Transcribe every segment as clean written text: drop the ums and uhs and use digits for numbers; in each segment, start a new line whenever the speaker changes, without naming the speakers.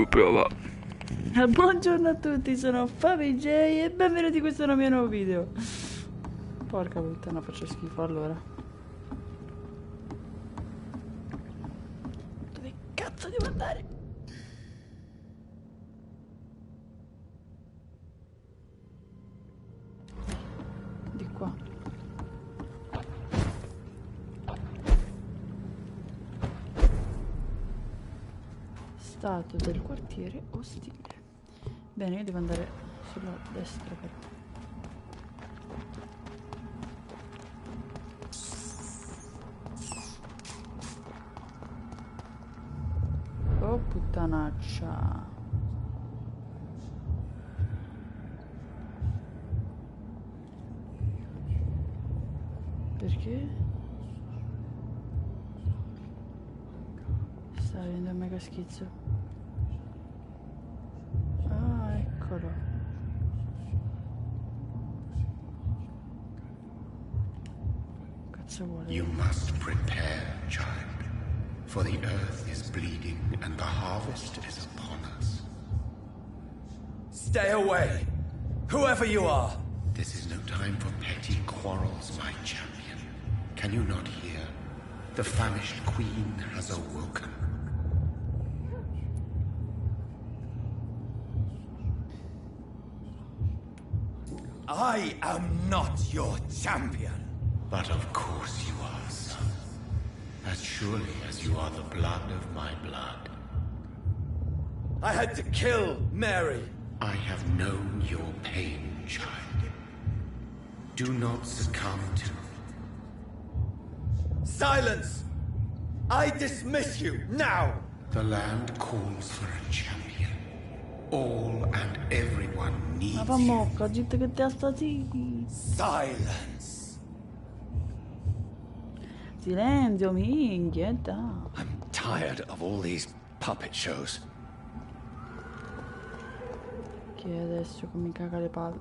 Prova. Buongiorno a tutti, sono Fabi J e benvenuti in questo mio nuovo video. Porca puttana, faccio schifo allora. Dove cazzo devo andare? Di qua. Stato del quartiere ostile. Bene, io devo andare sulla destra però. Oh puttanaccia. Perché? Sta avendo un mega schizzo. Eccolo. Cazzo vuole?
You must prepare, child, for the earth is bleeding and the harvest is upon us.
Stay away, whoever you are.
This is no time for petty quarrels, my champion. Can you not hear? The famished queen has awoken.
I am not your champion.
But of course you are, son. As surely as you are the blood of my blood.
I had to kill Mary.
I have known your pain, child. Do not succumb to...
Silence! I dismiss you, now!
The land calls for a champion. All and everyone needs
Ma fa mocca, zitta che testa sì.
Silence!
Silenzio, minchia, dai.
I'm tired of all these puppet shows.
Che adesso come caga le palle.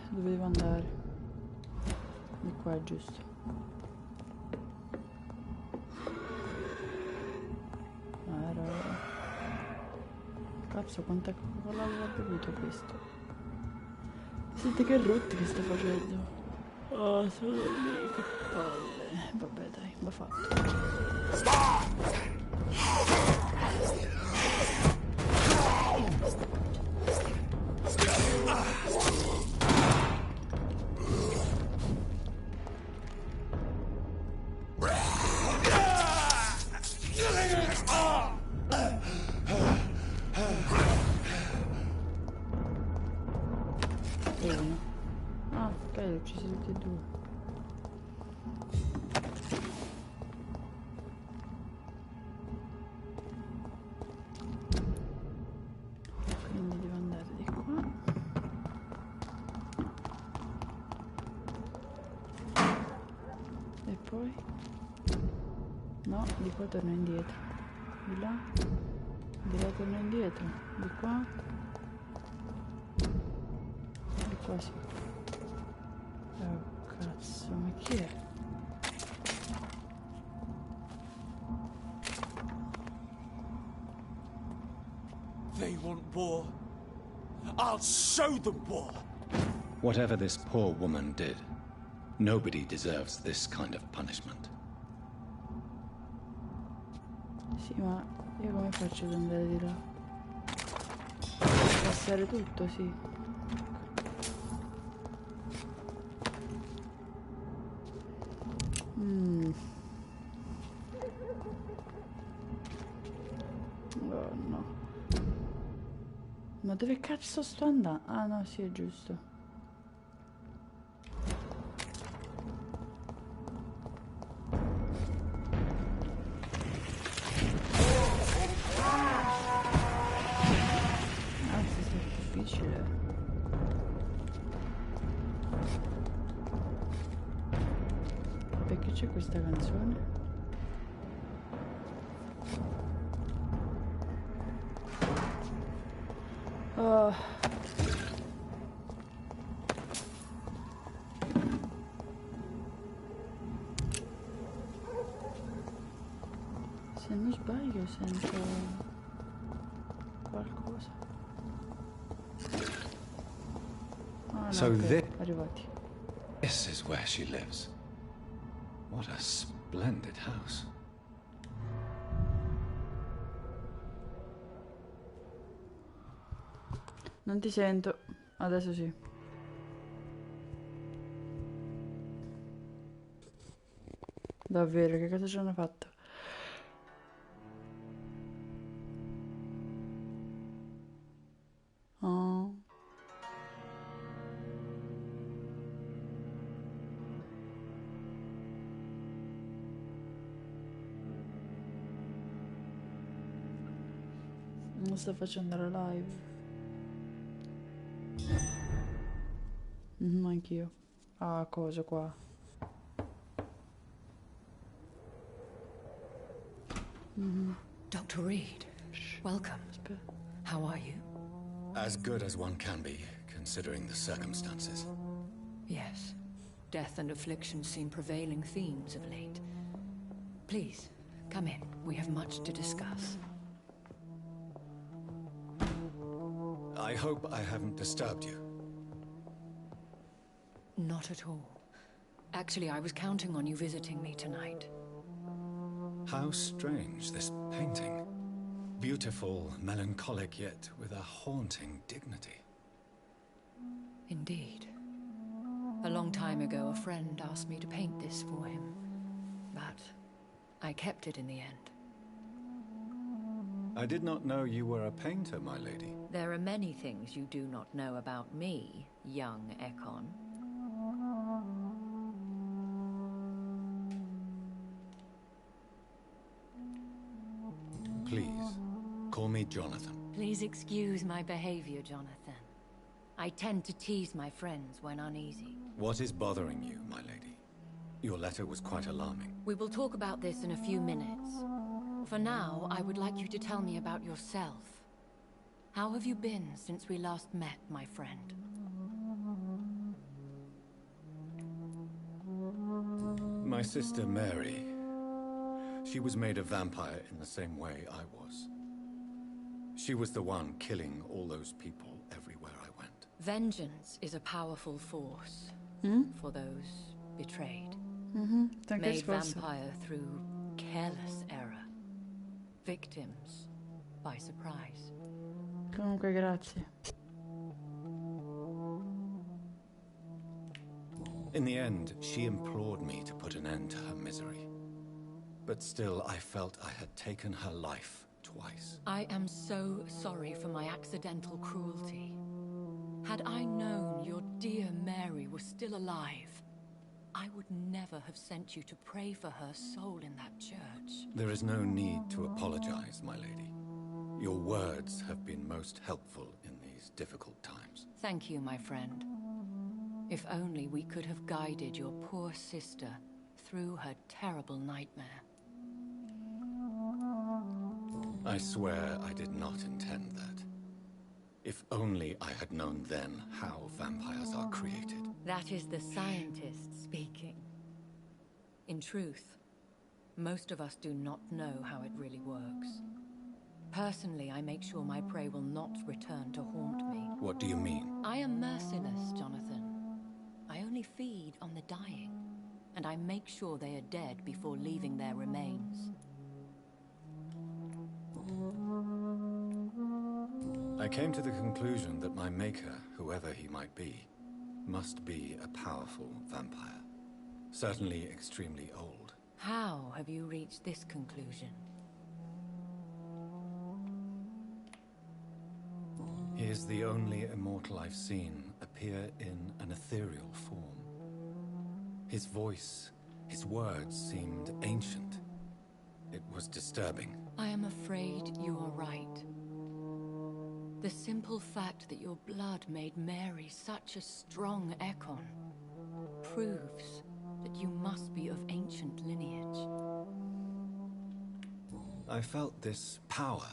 Dove devo andare? Di qua è giusto. Cazzo, quanta Coca-Cola aveva bevuto questo? Senti che rutti che sta facendo. Oh, sono lì, che palle. Vabbè dai, va fatto. Ah, ok, li ho uccisi tutti e due. Quindi devo andare di qua. E poi? No, di qua torno indietro. Di là? Di là torno indietro. Di qua? Di qua sì. Oh cazzo, ma chi è?
They want war. I'll show them war.
Whatever this poor woman did, nobody deserves this kind of punishment.
Sì, ma io come faccio ad andare di là? Passare tutto, sì. Oh no. Ma dove cazzo sto andando? Ah no, sì, è giusto. sta canzone? Oh. Se non sbaglio sento qualcosa. Ah no,
So
ok, arrivati.
this is where she lives. What a splendid house.
Non ti sento. Adesso sì. Davvero, che cosa ci hanno fatto? Oh. Non sto facendo la live. Anch'io. Ah, cosa qua?
Dr. Reed, welcome.
Aspetta.
How are you?
As good as one can be, considering the circumstances.
Yes. Death and affliction seem prevailing themes of late. Please, come in. We have much to discuss.
I hope I haven't disturbed you.
Not at all. Actually, I was counting on you visiting me tonight.
How strange, this painting. Beautiful, melancholic, yet with a haunting dignity.
Indeed. A long time ago, a friend asked me to paint this for him. But I kept it in the end.
I did not know you were a painter, my lady.
There are many things you do not know about me, young Ekon.
Please, call me Jonathan.
Please excuse my behavior, Jonathan. I tend to tease my friends when uneasy.
What is bothering you, my lady? Your letter was quite alarming.
We will talk about this in a few minutes. For now, I would like you to tell me about yourself. How have you been since we last met, my friend?
My sister Mary. She was made a vampire in the same way I was. She was the one killing all those people everywhere I went.
Vengeance is a powerful force for those betrayed. Made vampire through careless error. Victims by surprise.
Comunque, grazie.
In the end, she implored me to put an end to her misery. But still, I felt I had taken her life twice.
I am so sorry for my accidental cruelty. Had I known your dear Mary was still alive, I would never have sent you to pray for her soul in that church.
There is no need to apologize, my lady. Your words have been most helpful in these difficult times.
Thank you, my friend. If only we could have guided your poor sister through her terrible nightmare.
I swear I did not intend that. If only I had known then how vampires are created.
That is the scientist speaking. In truth, most of us do not know how it really works. Personally, I make sure my prey will not return to haunt me.
What do you mean?
I am merciless, Jonathan. I only feed on the dying, and I make sure they are dead before leaving their remains.
I came to the conclusion that my maker, whoever he might be, must be a powerful vampire. Certainly extremely old.
How have you reached this conclusion?
He is the only immortal I've seen appear in an ethereal form. His voice, his words seemed ancient. It was disturbing.
I am afraid you are right. The simple fact that your blood made Mary such a strong Ekon proves that but you must be of ancient lineage.
I felt this power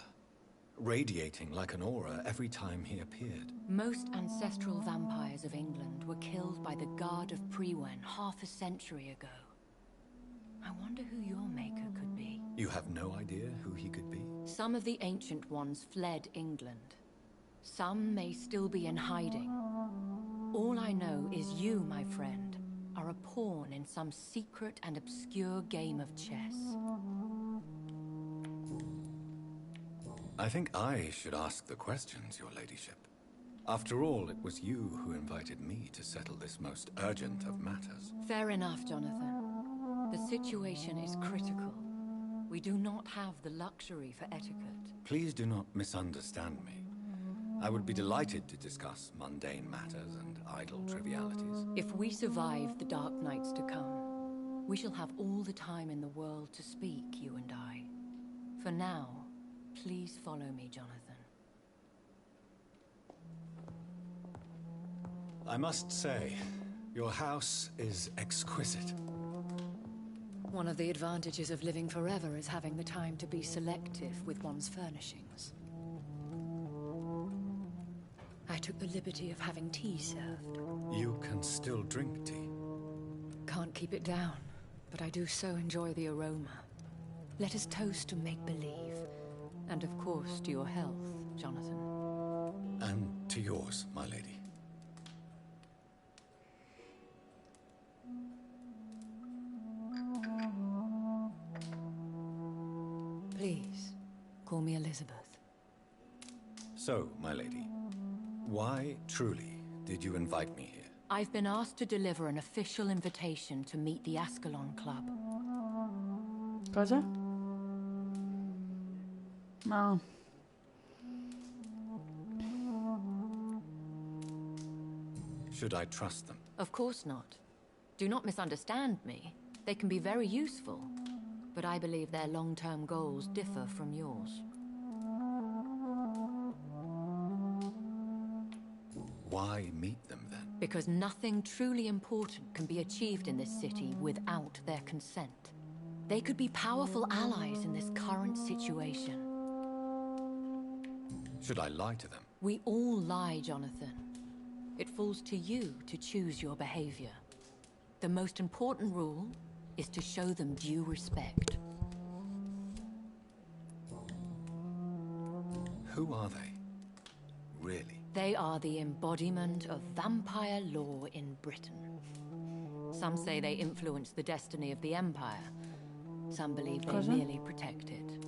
radiating like an aura every time he appeared.
Most ancestral vampires of England were killed by the Guard of Priwen half a century ago. I wonder who your maker could be.
You have no idea who he could be?
Some of the ancient ones fled England. Some may still be in hiding. All I know is you, my friend, are a pawn in some secret and obscure game of chess.
I think I should ask the questions, your ladyship. After all, it was you who invited me to settle this most urgent of matters.
Fair enough, Jonathan. The situation is critical. We do not have the luxury for etiquette.
Please do not misunderstand me. I would be delighted to discuss mundane matters and idle trivialities.
If we survive the dark nights to come, we shall have all the time in the world to speak, you and I. For now, please follow me, Jonathan.
I must say, your house is exquisite.
One of the advantages of living forever is having the time to be selective with one's furnishings. I took the liberty of having tea served.
You can still drink tea.
Can't keep it down, but I do so enjoy the aroma. Let us toast to make-believe. And of course, to your health, Jonathan.
And to yours, my lady.
Please, call me Elizabeth.
So, my lady, why truly did you invite me here?
I've been asked to deliver an official invitation to meet the Ascalon Club.
Cosa? No.
Should I trust them?
Of course not. Do not misunderstand me. They can be very useful, but I believe their long-term goals differ from yours.
Why meet them then?
Because nothing truly important can be achieved in this city without their consent. They could be powerful allies in this current situation.
Should I lie to them?
We all lie, Jonathan. It falls to you to choose your behavior. The most important rule is to show them due respect.
Who are they? Really?
They are the embodiment of vampire law in Britain. Some say they influence the destiny of the Empire. Some believe they merely protect it.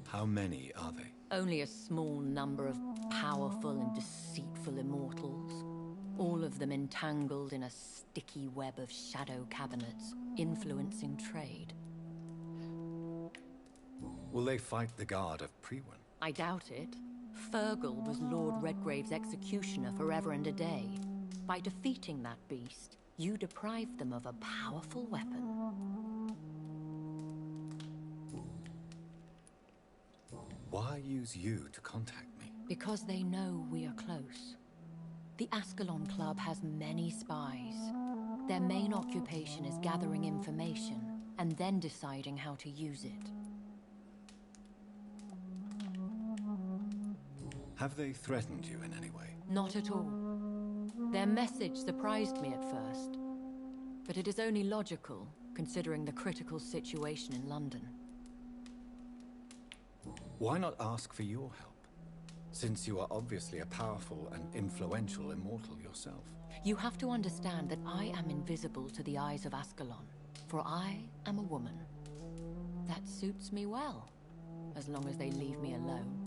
How many are they?
Only a small number of powerful and deceitful immortals. All of them entangled in a sticky web of shadow cabinets, influencing trade.
Will they fight the Guard of Priwen?
I doubt it. Fergal was Lord Redgrave's executioner forever and a day. By defeating that beast, you deprived them of a powerful weapon.
Why use you to contact me?
Because they know we are close. The Ascalon Club has many spies. Their main occupation is gathering information and then deciding how to use it.
Have they threatened you in any way?
Not at all. Their message surprised me at first, but it is only logical, considering the critical situation in London.
Why not ask for your help? Since you are obviously a powerful and influential immortal yourself.
You have to understand that I am invisible to the eyes of Ascalon, for I am a woman. That suits me well, as long as they leave me alone.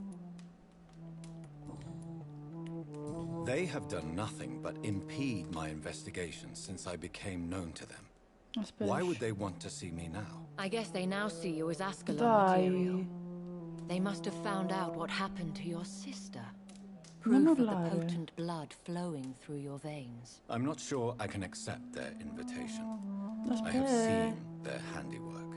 They have done nothing but impede my investigations since I became known to them. Why would they want to see me now?
I guess they now see you as Ascalon
Dai.
material. They must have found out what happened to your sister.
Non
Proof of the
urlare.
potent blood flowing through your veins.
I'm not sure I can accept their invitation. I have seen their handiwork.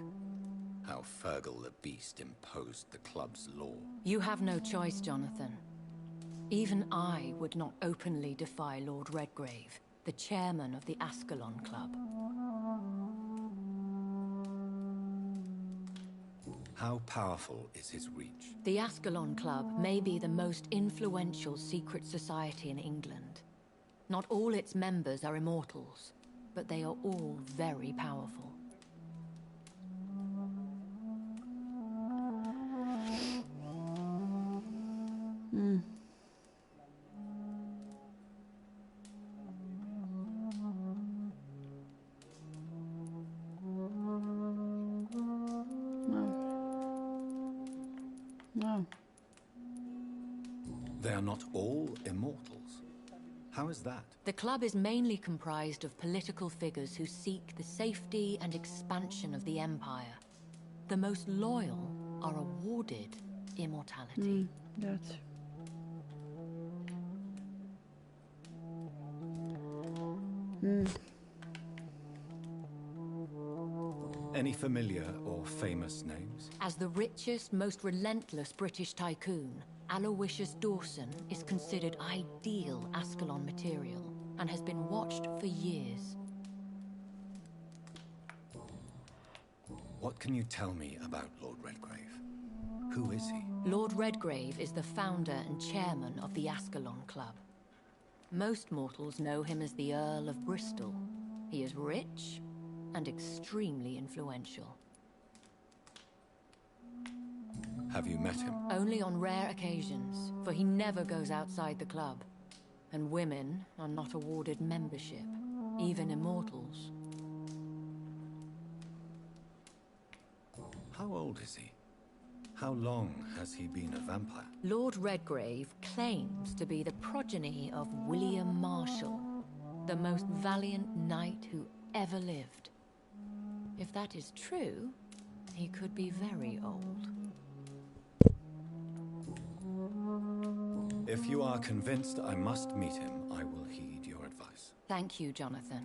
How Fergal the Beast imposed the club's law.
You have no choice, Jonathan. Even I would not openly defy Lord Redgrave, the chairman of the Ascalon Club.
How powerful is his reach?
The Ascalon Club may be the most influential secret society in England. Not all its members are immortals, but they are all very powerful.
No.
They are not all immortals. How is that?
The club is mainly comprised of political figures who seek the safety and expansion of the Empire. The most loyal are awarded immortality.
That's...
Any familiar or famous names?
As the richest, most relentless British tycoon, Aloysius Dawson is considered ideal Ascalon material and has been watched for years.
What can you tell me about Lord Redgrave? Who is he?
Lord Redgrave is the founder and chairman of the Ascalon Club. Most mortals know him as the Earl of Bristol. He is rich and extremely influential.
Have you met him?
Only on rare occasions, for he never goes outside the club. And women are not awarded membership, even immortals.
How old is he? How long has he been a vampire?
Lord Redgrave claims to be the progeny of William Marshall, the most valiant knight who ever lived. If that is true, he could be very old.
If you are convinced I must meet him, I will heed your advice.
Thank you, Jonathan.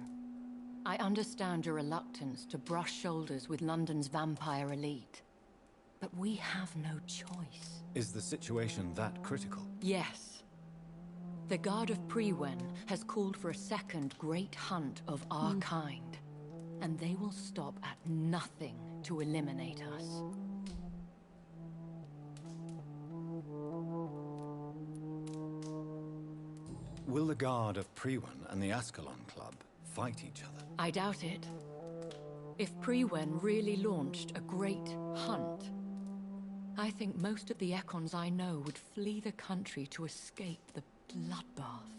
I understand your reluctance to brush shoulders with London's vampire elite. But we have no choice.
Is the situation that critical?
Yes. The Guard of Prewen has called for a second great hunt of our kind. And they will stop at nothing to eliminate us.
Will the Guard of Prewen and the Ascalon Club fight each other?
I doubt it. If Prewen really launched a great hunt, I think most of the Ekons I know would flee the country to escape the bloodbath.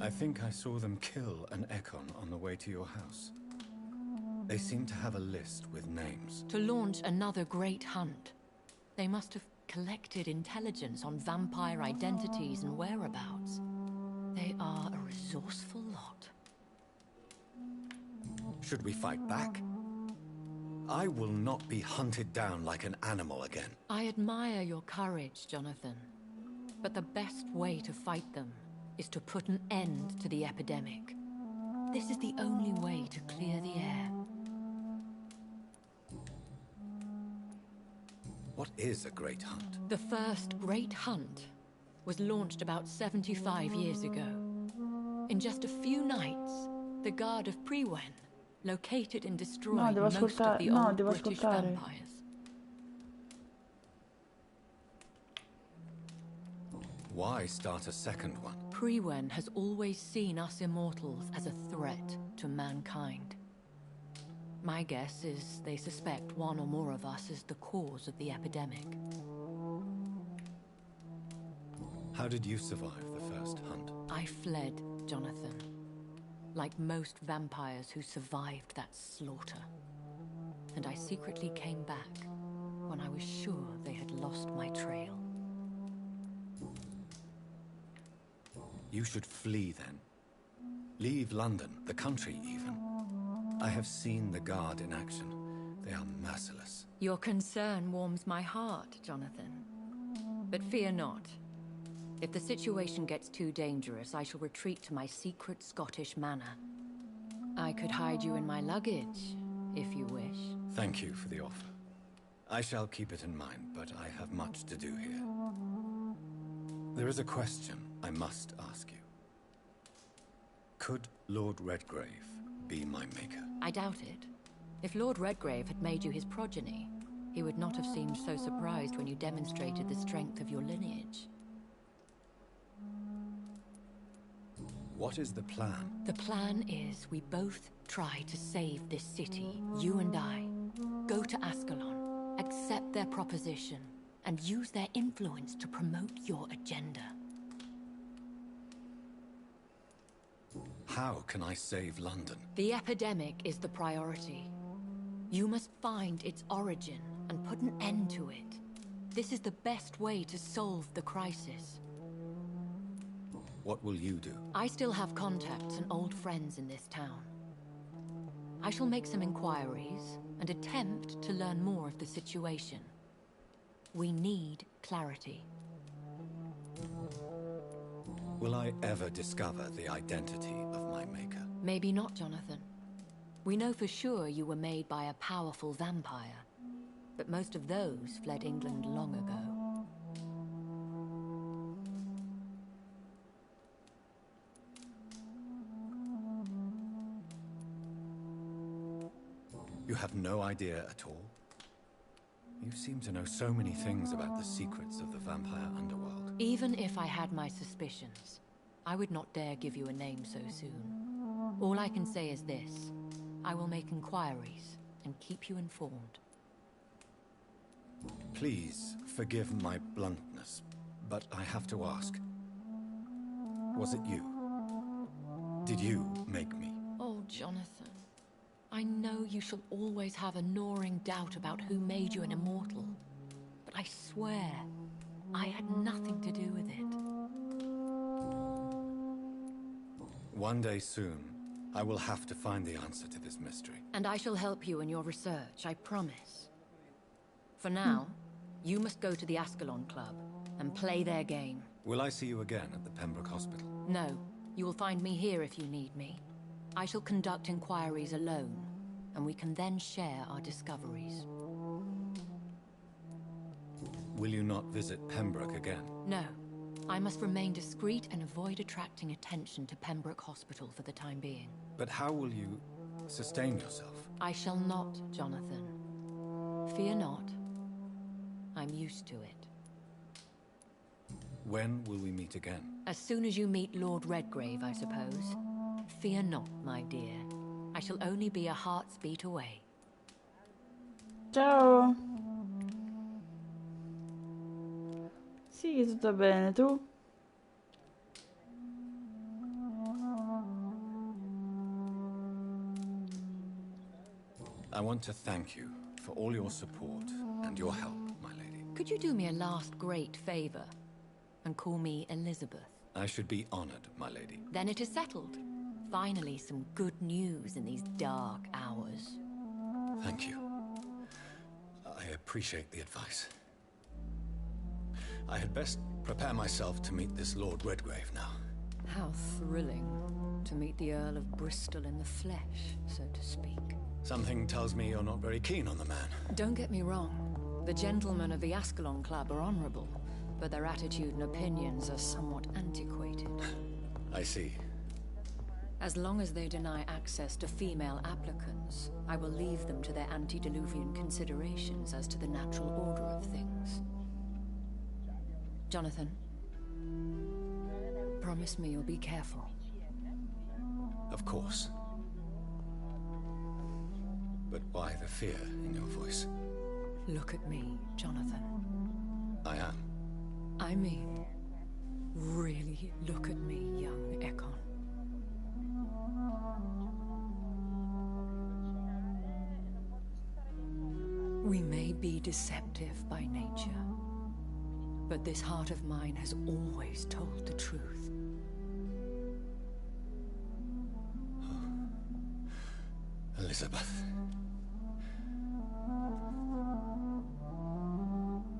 I think I saw them kill an Ekon on the way to your house. They seem to have a list with names.
To launch another great hunt, they must have collected intelligence on vampire identities and whereabouts. They are a resourceful lot.
Should we fight back? I will not be hunted down like an animal again.
I admire your courage, Jonathan. But the best way to fight them is to put an end to the epidemic. This is the only way to clear the air.
What is a great hunt?
The first great hunt was launched about 75 years ago. In just a few nights, the Guard of Prewen located and destroyed most of the old British vampires.
Why start a second one?
Prewen has always seen us immortals as a threat to mankind. My guess is they suspect one or more of us as the cause of the epidemic.
How did you survive the first hunt?
I fled, Jonathan. Like most vampires who survived that slaughter. And I secretly came back when I was sure they had lost my trail.
You should flee then. Leave London, the country even. I have seen the Guard in action. They are merciless.
Your concern warms my heart, Jonathan. But fear not. If the situation gets too dangerous, I shall retreat to my secret Scottish manor. I could hide you in my luggage, if you wish.
Thank you for the offer. I shall keep it in mind, but I have much to do here. There is a question I must ask you. Could Lord Redgrave be my maker?
I doubt it. If Lord Redgrave had made you his progeny, he would not have seemed so surprised when you demonstrated the strength of your lineage.
What is the plan?
The plan is we both try to save this city, you and I. Go to Ascalon, accept their proposition, and use their influence to promote your agenda.
How can I save London?
The epidemic is the priority. You must find its origin and put an end to it. This is the best way to solve the crisis.
What will you do?
I still have contacts and old friends in this town. I shall make some inquiries and attempt to learn more of the situation. We need clarity.
Will I ever discover the identity of my maker?
Maybe not, Jonathan. We know for sure you were made by a powerful vampire, but most of those fled England long ago.
You have no idea at all? You seem to know so many things about the secrets of the vampire underworld.
Even if I had my suspicions, I would not dare give you a name so soon. All I can say is this. I will make inquiries and keep you informed.
Please forgive my bluntness, but I have to ask. Was it you? Did you make me?
Oh, Jonathan. I know you shall always have a gnawing doubt about who made you an immortal. But I swear, I had nothing to do with it.
One day soon, I will have to find the answer to this mystery.
And I shall help you in your research, I promise. For now, you must go to the Ascalon Club and play their game.
Will I see you again at the Pembroke Hospital?
No, you will find me here if you need me. I shall conduct inquiries alone, and we can then share our discoveries.
Will you not visit Pembroke again?
No. I must remain discreet and avoid attracting attention to Pembroke Hospital for the time being.
But how will you sustain yourself?
I shall not, Jonathan. Fear not. I'm used to it.
When will we meet again?
As soon as you meet Lord Redgrave, I suppose. Fear not, my dear. I shall only be a heart's beat away.
Ciao! Sì, tutto bene, tu?
I want to thank you for all your support and your help, my lady.
Could you do me a last great favor and call me Elizabeth?
I should be honored, my lady.
Then it is settled. Finally, some good news in these dark hours.
Thank you. I appreciate the advice. I had best prepare myself to meet this Lord Redgrave now.
How thrilling to meet the Earl of Bristol in the flesh, so to speak.
Something tells me you're not very keen on the man.
Don't get me wrong. The gentlemen of the Ascalon Club are honorable, but their attitude and opinions are somewhat antiquated.
I see.
As long as they deny access to female applicants, I will leave them to their antediluvian considerations as to the natural order of things. Jonathan, promise me you'll be careful.
Of course. But why the fear in your voice?
Look at me, Jonathan.
I am.
I mean, really look at me, young Ekon. We may be deceptive by nature, but this heart of mine has always told the truth.
Elizabeth.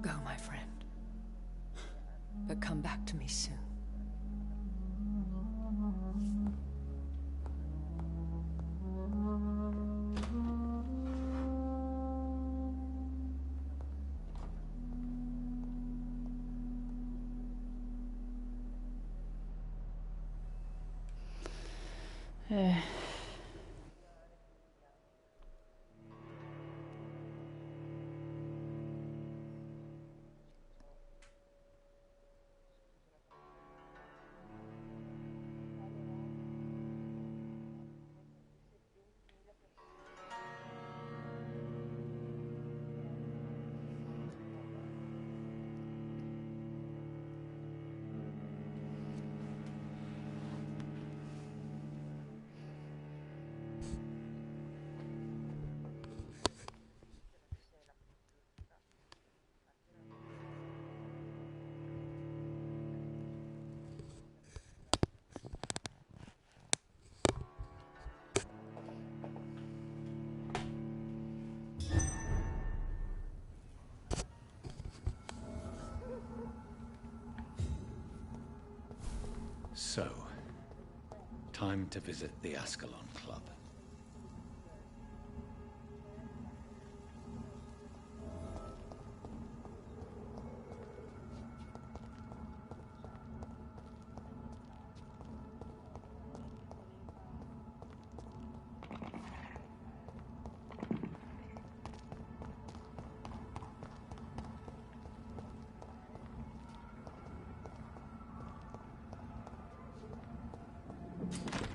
Go, my friend. but come back to me soon.
So, time to visit the Ascalon Club.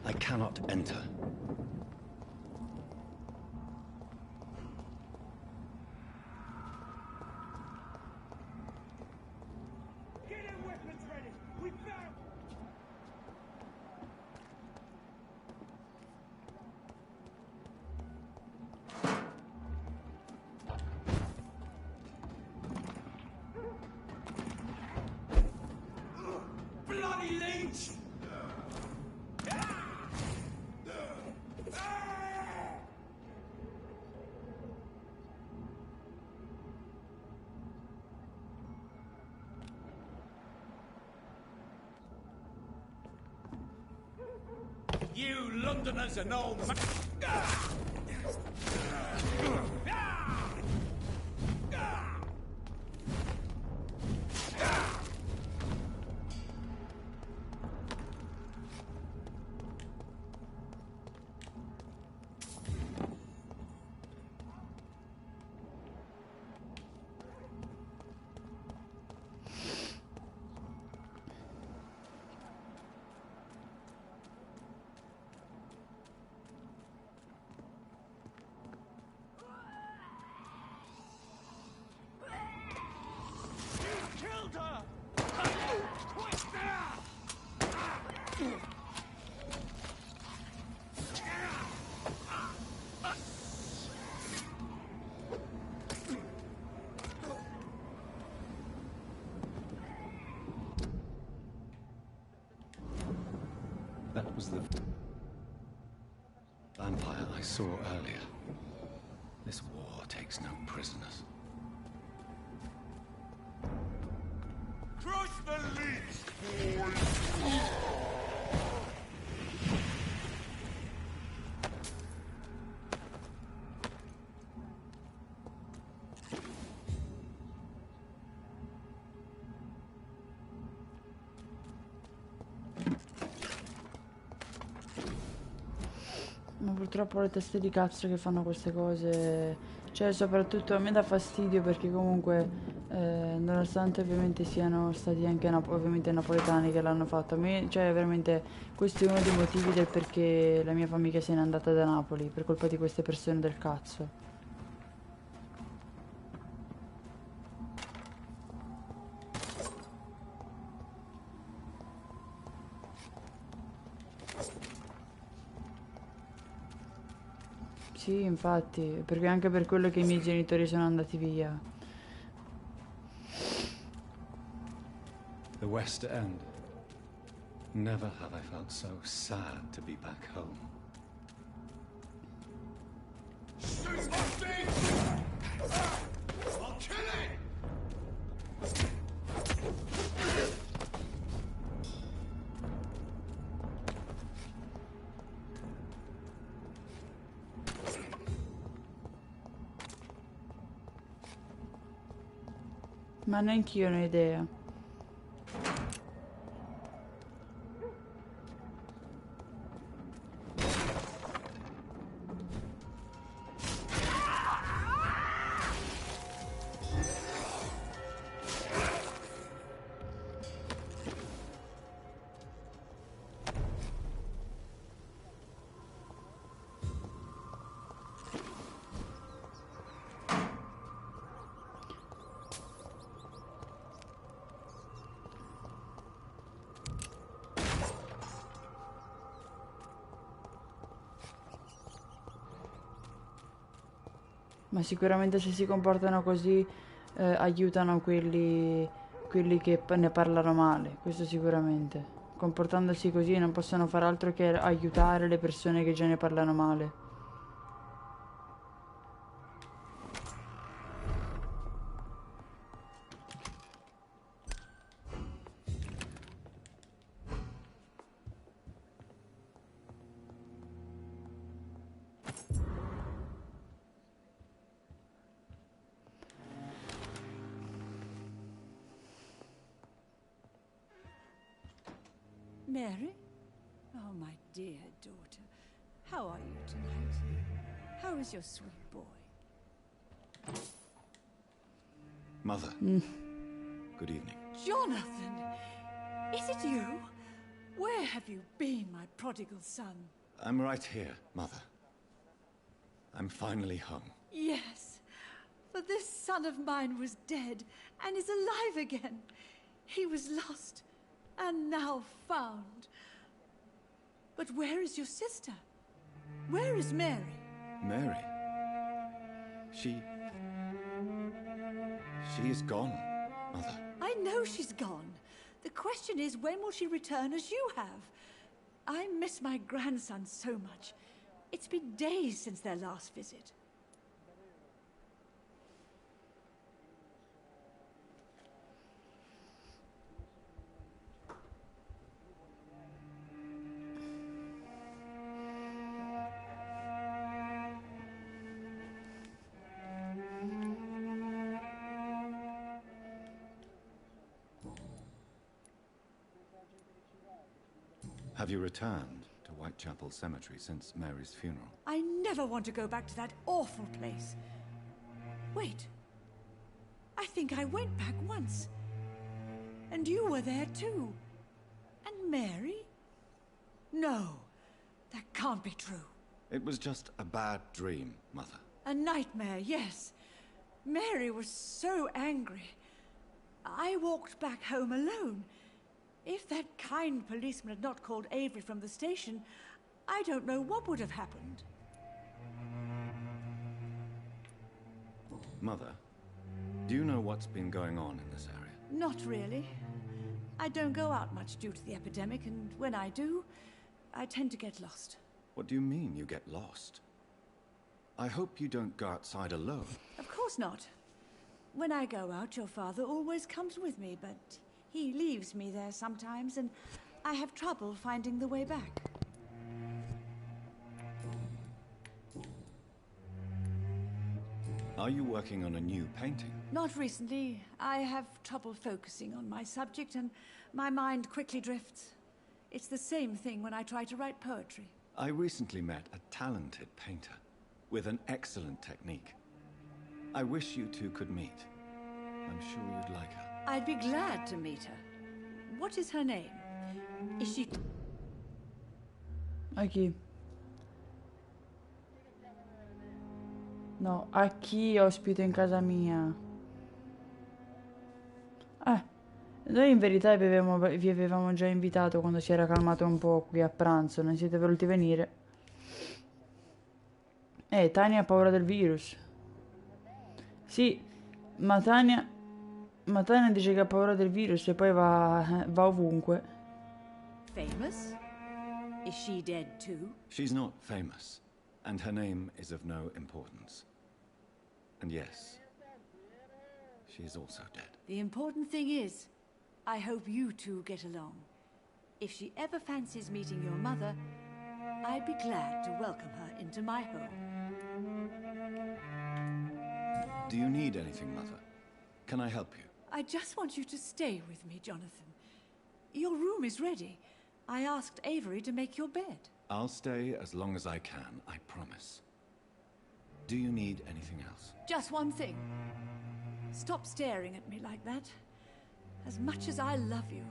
I cannot enter.
Get your weapons ready! We found... Bloody leech! You Londoners are no
That was the vampire I saw earlier. This war takes no prisoners.
Crush the leech, boys!
Ma purtroppo le teste di cazzo che fanno queste cose, cioè soprattutto a me dà fastidio perché comunque nonostante ovviamente siano stati anche ovviamente napoletani che l'hanno fatto, a me cioè veramente questo è uno dei motivi del perché la mia famiglia se n'è andata da Napoli, per colpa di queste persone del cazzo. Sì, infatti, perché anche per quello che i miei genitori sono andati via.
The West End. Never have I felt so sad to be back home.
Shoot my thing! I'll kill it!
Ma neanch'io ne ho idea. Ma sicuramente se si comportano così aiutano quelli che ne parlano male, questo sicuramente. Comportandosi così non possono fare altro che aiutare le persone che già ne parlano male.
Mary? Oh, my dear daughter. How are you tonight? How is your sweet boy?
Mother. Good evening.
Jonathan! Is it you? Where have you been, my prodigal son?
I'm right here, Mother. I'm finally home.
Yes, for this son of mine was dead and is alive again. He was lost and now found. But where is your sister? Where is Mary?
Mary? She is gone, Mother.
I know she's gone. The question is, when will she return as you have? I miss my grandson so much. It's been days since their last visit.
Have you returned to Whitechapel Cemetery since Mary's funeral?
I never want to go back to that awful place. Wait. I think I went back once. And you were there too. And Mary? No, that can't be true.
It was just a bad dream, Mother.
A nightmare, yes. Mary was so angry. I walked back home alone. If that kind policeman had not called Avery from the station, I don't know what would have happened.
Mother, do you know what's been going on in this area?
Not really. I don't go out much due to the epidemic, and when I do, I tend to get lost.
What do you mean you get lost? I hope you don't go outside alone.
Of course not. When I go out, your father always comes with me, but he leaves me there sometimes, and I have trouble finding the way back.
Are you working on a new painting?
Not recently. I have trouble focusing on my subject, and my mind quickly drifts. It's the same thing when I try to write poetry.
I recently met a talented painter with an excellent technique. I wish you two could meet. I'm sure you'd like her.
I'd be glad to meet her. What is her name? Is she...
A chi? No, a chi ospito in casa mia? Noi in verità vi avevamo già invitato quando si era calmato un po' qui a pranzo, non siete voluti venire? Tania ha paura del virus. Sì, ma Tania dice che ha paura del virus e poi va ovunque.
Famous? Is she dead too?
She's not famous, and her name is of no importance. And yes, she is also dead.
The important thing is, I hope you two get along. If she ever fancies meeting your mother, I'd be glad to welcome her into my home.
Do you need anything, Mother? Can I help you?
I just want you to stay with me, Jonathan. Your room is ready. I asked Avery to make your bed.
I'll stay as long as I can, I promise. Do you need anything else?
Just one thing. Stop staring at me like that. As much as I love you,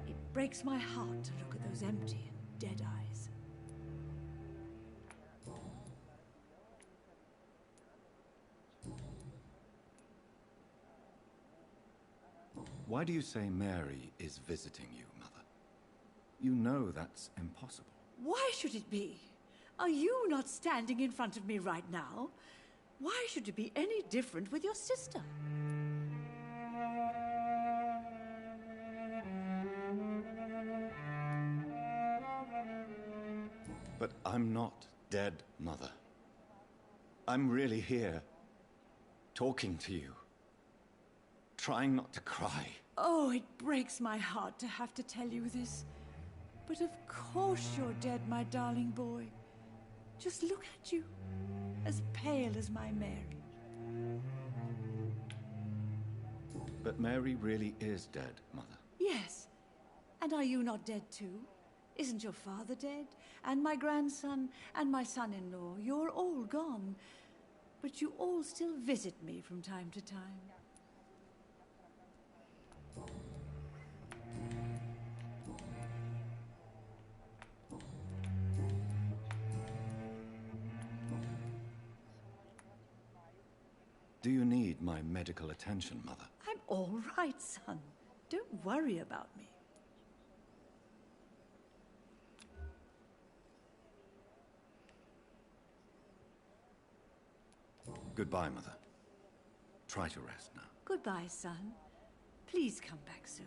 it breaks my heart to look at those empty and dead eyes.
Why do you say Mary is visiting you, Mother? You know that's impossible.
Why should it be? Are you not standing in front of me right now? Why should it be any different with your sister?
But I'm not dead, Mother. I'm really here, talking to you, trying not to cry.
Oh, it breaks my heart to have to tell you this. But of course you're dead, my darling boy. Just look at you, as pale as my Mary.
But Mary really is dead, Mother.
Yes. And are you not dead too? Isn't your father dead? And my grandson, and my son-in-law? You're all gone. But you all still visit me from time to time.
Do you need my medical attention, Mother?
I'm all right, son. Don't worry about me.
Goodbye, Mother. Try to rest now.
Goodbye, son. Please come back soon.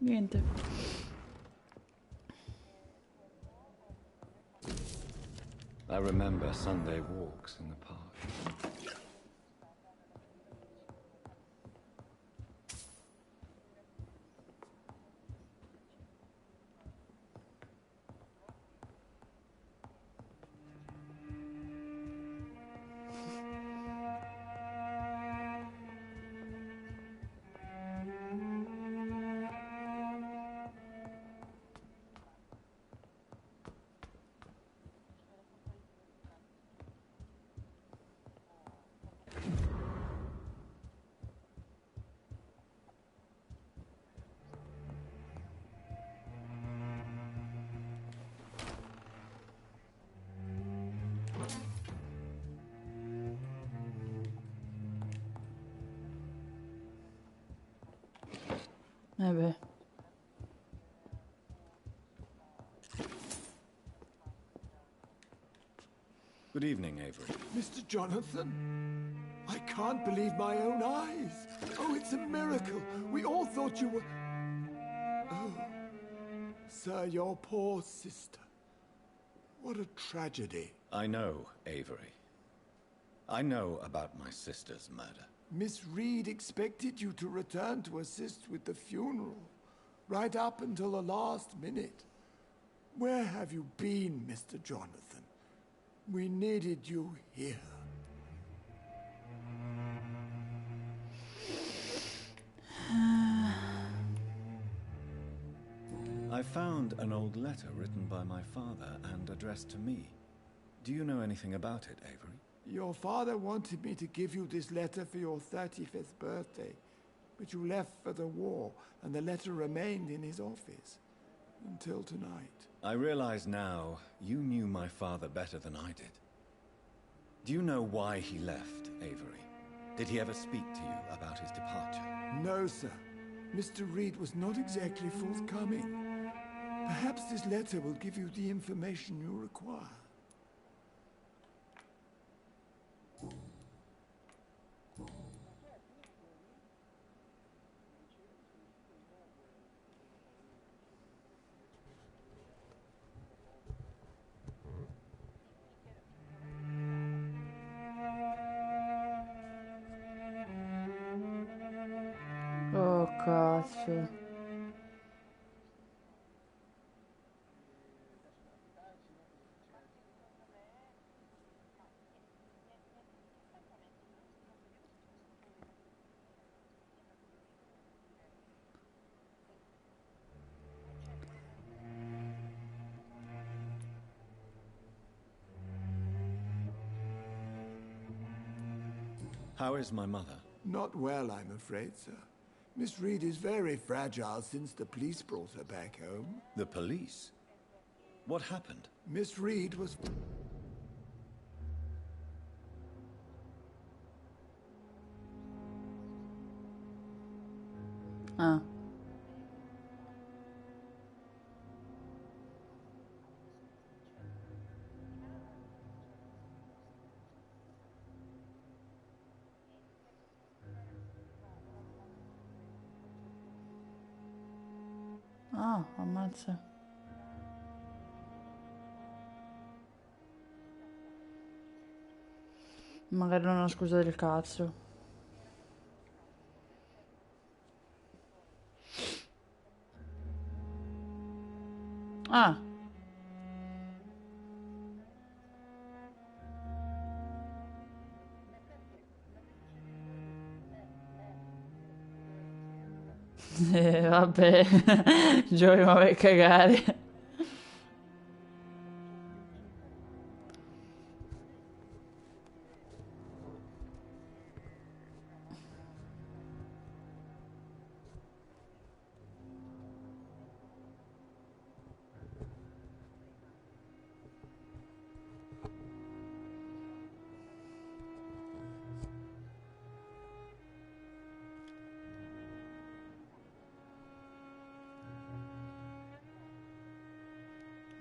Niente.
I remember Sunday walks in the park.
Beh.
Good evening, Avery.
Mr. Jonathan, I can't believe my own eyes. Oh, it's a miracle. We all thought you were... Oh, sir, your poor sister. What a tragedy.
I know, Avery. I know about my sister's murder.
Miss Reed expected you to return to assist with the funeral, right up until the last minute. Where have you been, Mr. Jonathan? We needed you here.
I found an old letter written by my father and addressed to me. Do you know anything about it, Avery?
Your father wanted me to give you this letter for your 35th birthday, but you left for the war, and the letter remained in his office until tonight.
I realize now you knew my father better than I did. Do you know why he left, Avery? Did he ever speak to you about his departure?
No, sir. Mr. Reed was not exactly forthcoming. Perhaps this letter will give you the information you require.
cazzo.
How is my mother?
Not well, I'm afraid, sir. Miss Reed is very fragile since the police brought her back home.
The police? What happened?
Miss Reed was...
Ah. Ah, ammazza. Magari non è una scusa del cazzo. Ah. Vabbè. Joey, ma vai a cagare.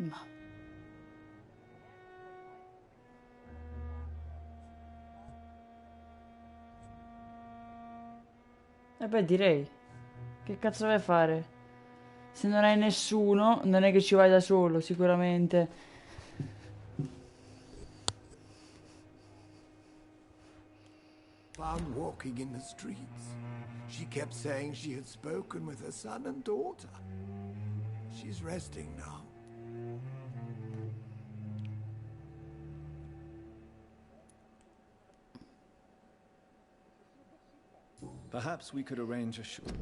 Ma. E beh, direi. Che cazzo vai a fare? Se non hai nessuno, non è che ci vai da solo, sicuramente.
found walking in the streets. She kept saying she had spoken with her son and daughter. She's resting now.
Perhaps we could arrange a shoot.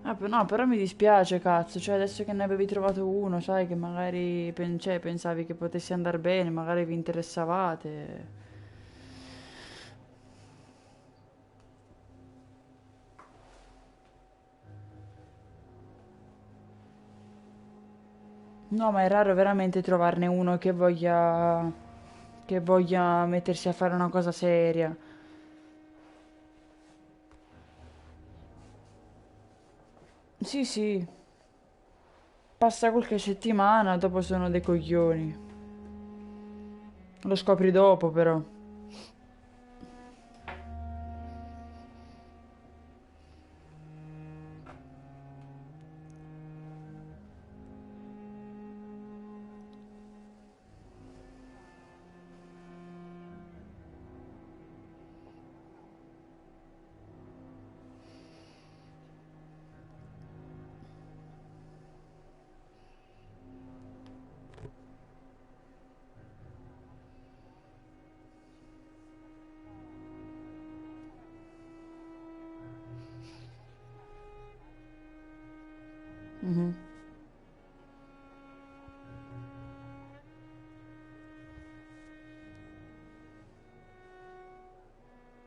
Ah, no, però mi dispiace, cazzo. Cioè, adesso che ne avevi trovato uno, sai, che magari cioè, pensavi che potesse andare bene, magari vi interessavate. No, ma è raro veramente trovarne uno che voglia mettersi a fare una cosa seria. Sì, sì. Passa qualche settimana, dopo sono dei coglioni. Lo scopri dopo, però. Mhm.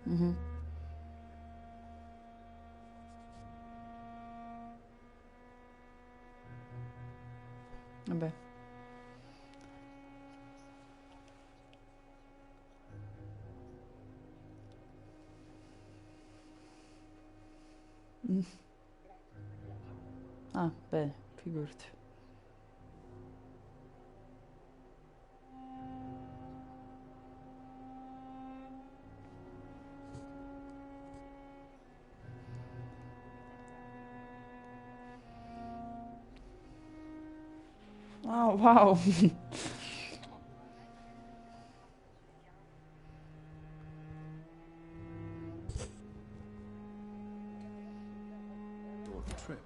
Mhm. Vabbè. Mm. Ah, bene, figurati. Oh, wow.
trip.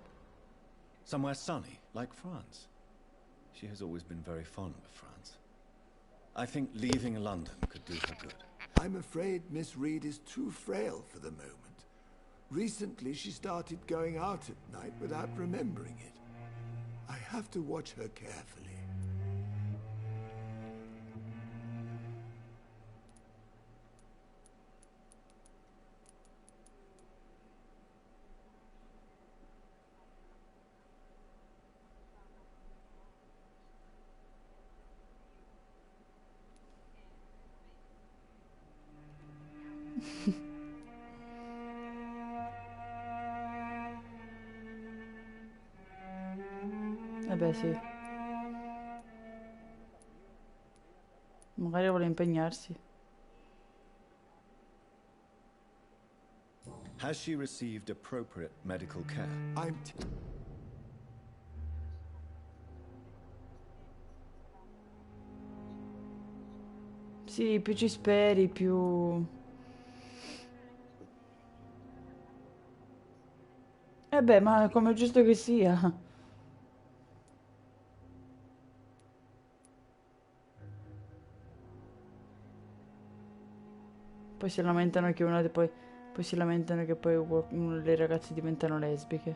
Somewhere sunny, like France. She has always been very fond of France. I think leaving London could do her good.
I'm afraid Miss Reed is too frail for the moment. Recently, she started going out at night without remembering it. I have to watch her carefully.
Eh beh, sì. Magari vuole impegnarsi.
Has she received appropriate medical care?
I'm
Sì, più ci speri, più... Eh beh, ma come è giusto che sia. Poi si lamentano che poi si lamentano che poi le ragazze diventano lesbiche.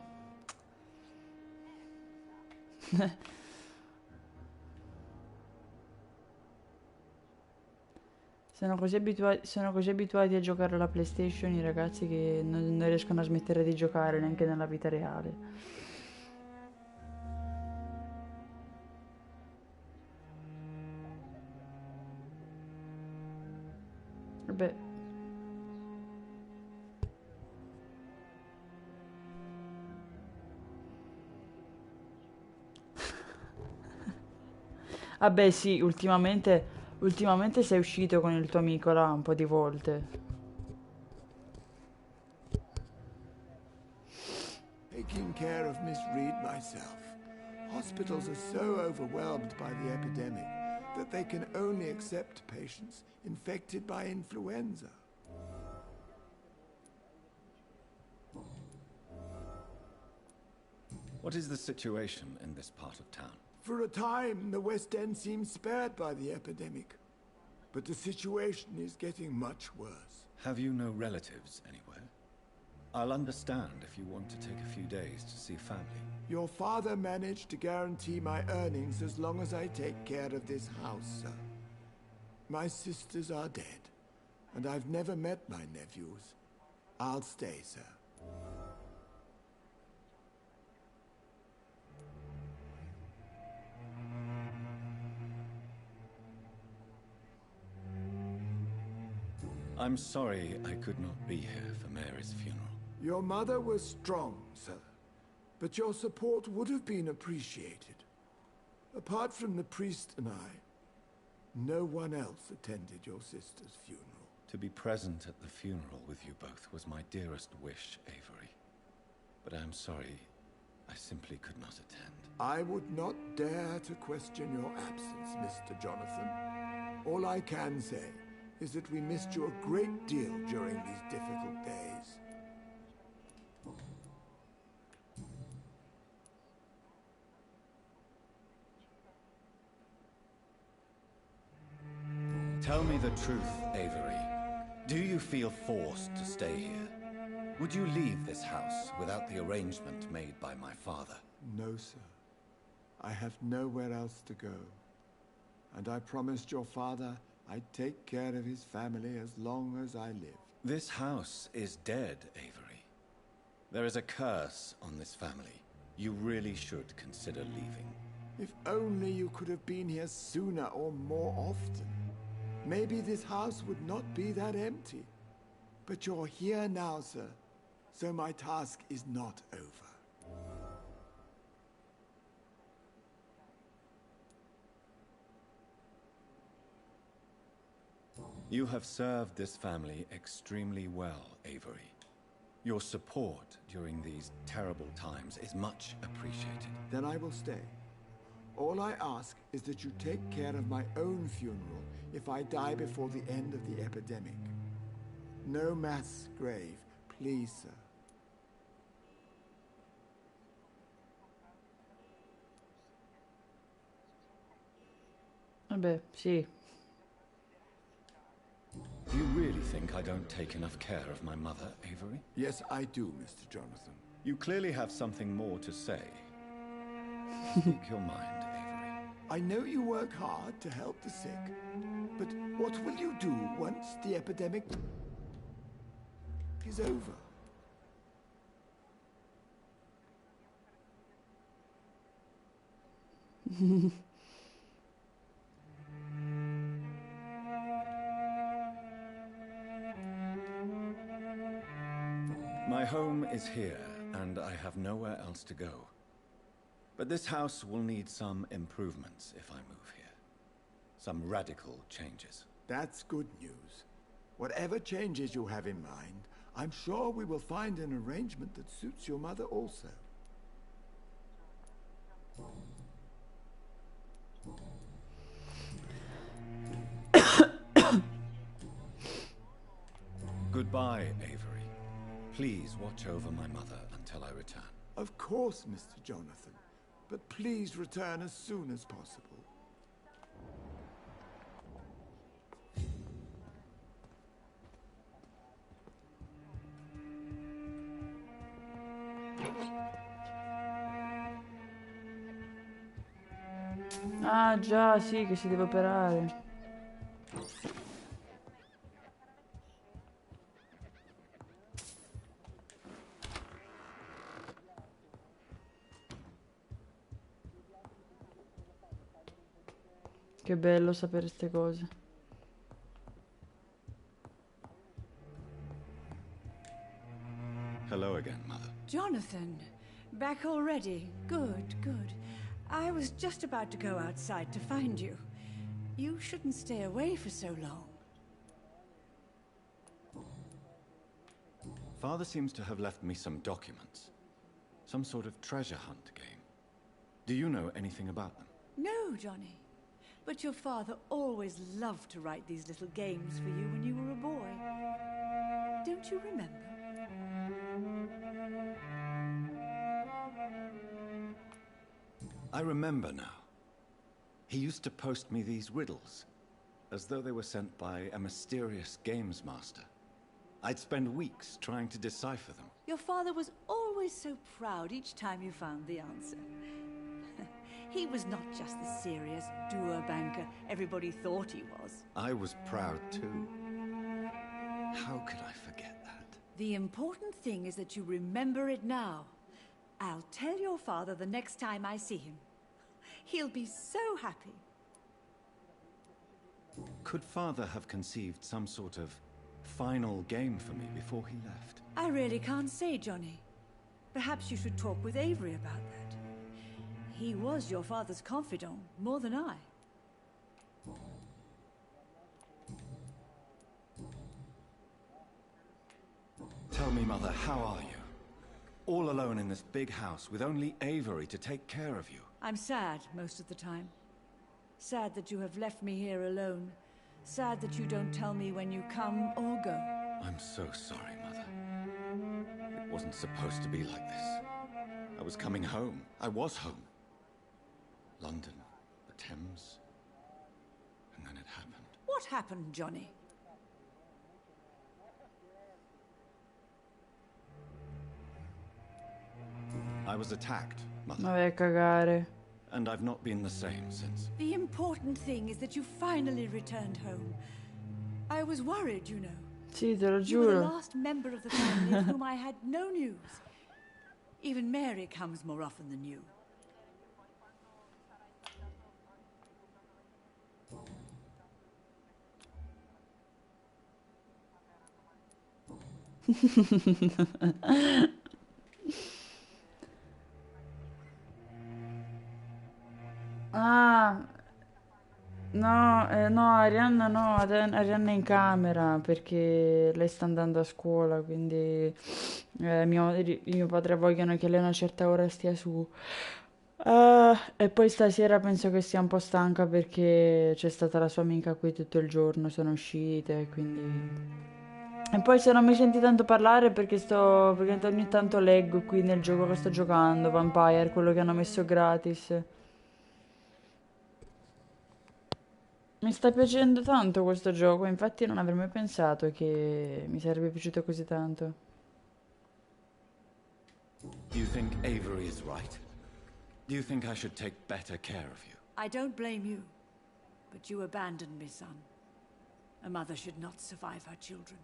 Sono così abituati a giocare alla PlayStation i ragazzi che non riescono a smettere di giocare neanche nella vita reale. Vabbè. Vabbè sì, ultimamente sei uscito con il tuo amico là un po' di volte.
taking care of Miss Reed myself. Hospitals are so overwhelmed by the epidemic that they can only accept patients infected by influenza.
What is the situation in this part of town?
For a time, the West End seemed spared by the epidemic. But the situation is getting much worse.
Have you no relatives anywhere? I'll understand if you want to take a few days to see family.
Your father managed to guarantee my earnings as long as I take care of this house, sir. My sisters are dead, and I've never met my nephews. I'll stay, sir.
I'm sorry I could not be here for Mary's funeral.
Your mother was strong, sir, but your support would have been appreciated. Apart from the priest and I, no one else attended your sister's funeral.
To be present at the funeral with you both was my dearest wish, Avery. But I am sorry, I simply could not attend.
I would not dare to question your absence, Mr. Jonathan. All I can say is that we missed you a great deal during these difficult days.
Tell me the truth, Avery. Do you feel forced to stay here? Would you leave this house without the arrangement made by my father?
No, sir. I have nowhere else to go. And I promised your father I'd take care of his family as long as I live.
This house is dead, Avery. There is a curse on this family. You really should consider leaving.
If only you could have been here sooner or more often. Maybe this house would not be that empty. But you're here now, sir. So my task is not over.
You have served this family extremely well, Avery. Your support during these terrible times is much appreciated.
Then I will stay. All I ask is that you take care of my own funeral if I die before the end of the epidemic. No mass grave, please, sir.
Vabbè, sì.
Do you really think I don't take enough care of my mother, Avery?
Yes, I do, Mr. Jonathan.
You clearly have something more to say. Speak your mind, Avery.
I know you work hard to help the sick, but what will you do once the epidemic is over?
My home is here, and I have nowhere else to go. But this house will need some improvements if I move here. Some radical changes.
That's good news. Whatever changes you have in mind, I'm sure we will find an arrangement that suits your mother also.
Goodbye, Avery. Please watch over my mother until I return.
Of course, Mr. Jonathan. But please return as soon as possible.
Ah, già, sì, che si deve operare. Che bello sapere queste cose.
Hello again, Mother.
Jonathan, back already. Good, good. I was just about to go outside to find you. You shouldn't stay away for so long.
Father seems to have left me some documents. Some sort of treasure hunt game. Do you know anything about them?
No, Johnny. But your father always loved to write these little games for you when you were a boy. Don't you remember?
I remember now. He used to post me these riddles, as though they were sent by a mysterious games master. I'd spend weeks trying to decipher them.
Your father was always so proud each time you found the answer. He was not just the serious doer banker everybody thought he was.
I was proud too. How could I forget that?
The important thing is that you remember it now. I'll tell your father the next time I see him. He'll be so happy.
Could Father have conceived some sort of final game for me before he left?
I really can't say, Johnny. Perhaps you should talk with Avery about that. He was your father's confidant, more than I.
Tell me, Mother, how are you? All alone in this big house with only Avery to take care of you.
I'm sad most of the time. Sad that you have left me here alone. Sad that you don't tell me when you come or go.
I'm so sorry, Mother. It wasn't supposed to be like this. I was coming home. I was home. London, the Thames, and then it happened.
What happened, Johnny?
I was attacked, Mother,
Vabbè, cagare.
and I've not been the same since.
The important thing is that you finally returned home. I was worried, you know.
Sì, te lo
You were the
giuro.
last member of the family of whom I had no news. Even Mary comes more often than you.
Ah, no, no, Arianna no, Arianna è in camera perché lei sta andando a scuola, quindi mio padre vogliono che lei a una certa ora stia su. E poi stasera penso che sia un po' stanca perché c'è stata la sua amica qui tutto il giorno, sono uscite, quindi... E poi se non mi senti tanto parlare perché ogni tanto leggo qui nel gioco che sto giocando, Vampyr, quello che hanno messo gratis. Mi sta piacendo tanto questo gioco, infatti non avrei mai pensato che mi sarebbe piaciuto così tanto.
You think Avery is right? Do you think I should take better care of you?
I don't blame you, but you abandoned me, son. A mother should not survive her children.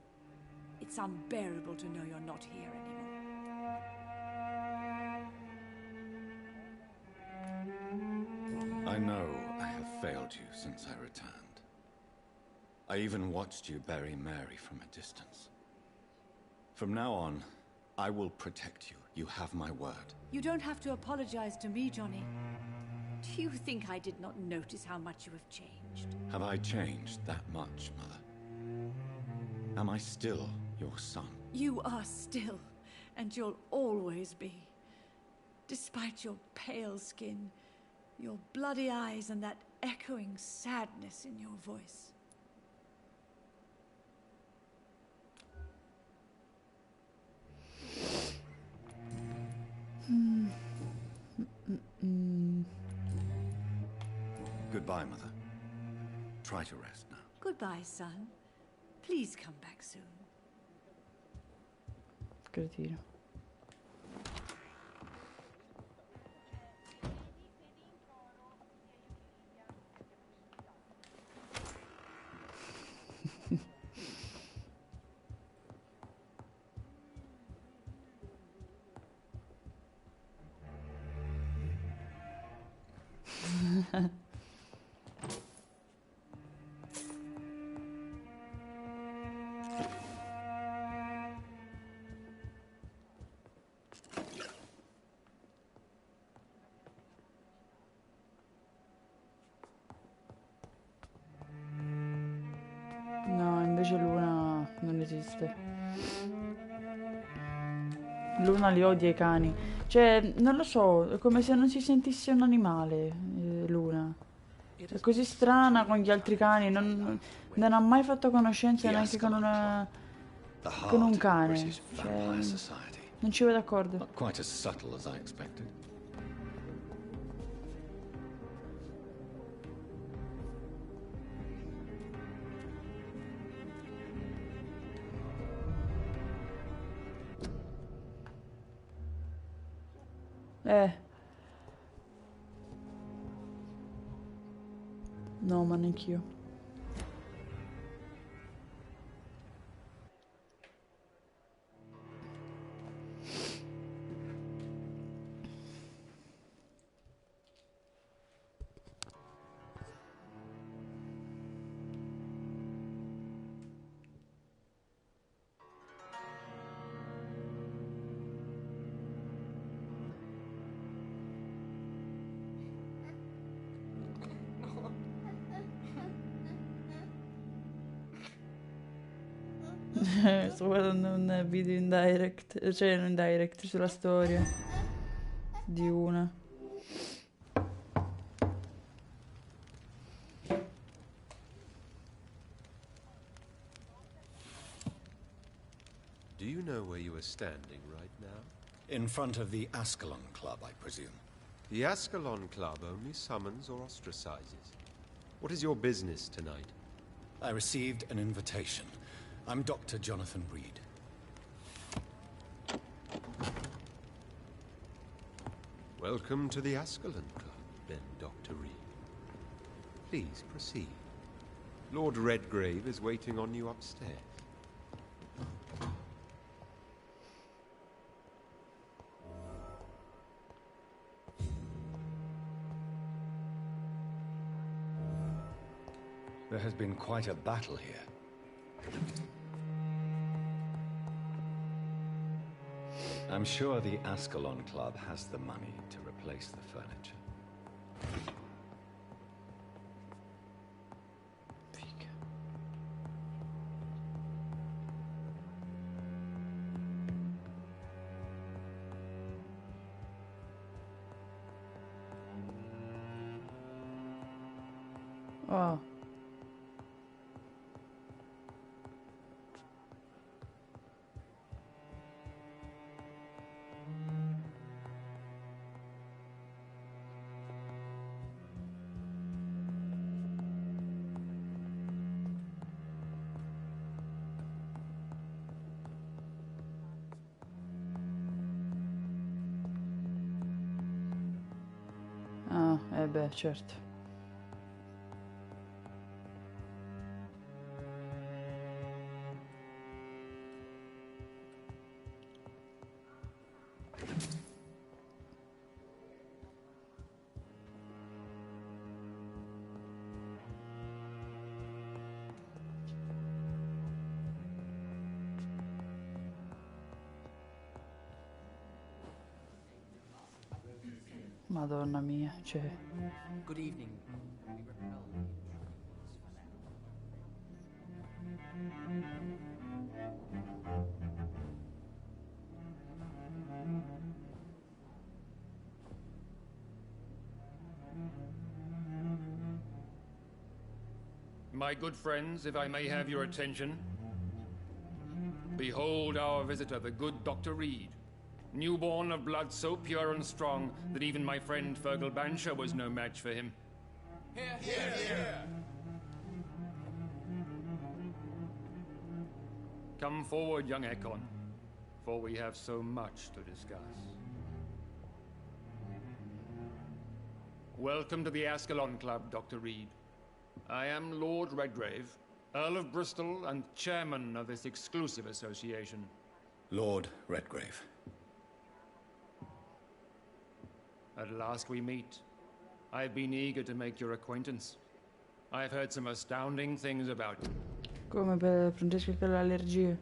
It's unbearable to know you're not here anymore.
I know I have failed you since I returned. I even watched you bury Mary from a distance. From now on, I will protect you. You have my word.
You don't have to apologize to me, Johnny. Do you think I did not notice how much you have changed?
Have I changed that much, Mother? Am I still your son?
You are still, and you'll always be. Despite your pale skin, your bloody eyes, and that echoing sadness in your voice.
Goodbye, Mother. Try to rest now.
Goodbye, son. Please come back soon.
Cretino. No, invece Luna non esiste. Luna li odia i cani. Cioè, non lo so, è come se non si sentisse un animale, Luna. È così strana con gli altri cani, non ha mai fatto conoscenza neanche con un cane. Cioè, non ci vedo d'accordo.
Not quite as subtle as I expected.
No, ma neanch'io. Sto guardando un video in direct, cioè non in direct, sulla storia di una.
Do you know where you are standing right now?
In front of the Ascalon Club, I presume.
The Ascalon Club only summons or ostracizes. What is your business tonight?
I received an invitation. I'm Dr. Jonathan Reed.
Welcome to the Ascalon Club, then, Dr. Reed. Please proceed. Lord Redgrave is waiting on you upstairs.
There has been quite a battle here. I'm sure the Ascalon Club has the money to replace the furniture.
Figa. Oh. beh, certo. Madonna mia, cioè...
Good evening. We repel the
My good friends, if I may have your attention. Behold our visitor, the good Dr. Reed. Newborn of blood so pure and strong that even my friend Fergal Bansher was no match for him.
Here, here, here.
Come forward, young Ekon, for we have so much to discuss. Welcome to the Ascalon Club, Dr. Reed. I am Lord Redgrave, Earl of Bristol and chairman of this exclusive association.
Lord Redgrave.
At last we meet. I've been eager to make your acquaintance. I've heard some astounding things about you.
Come per Francesca che ha l'allergia.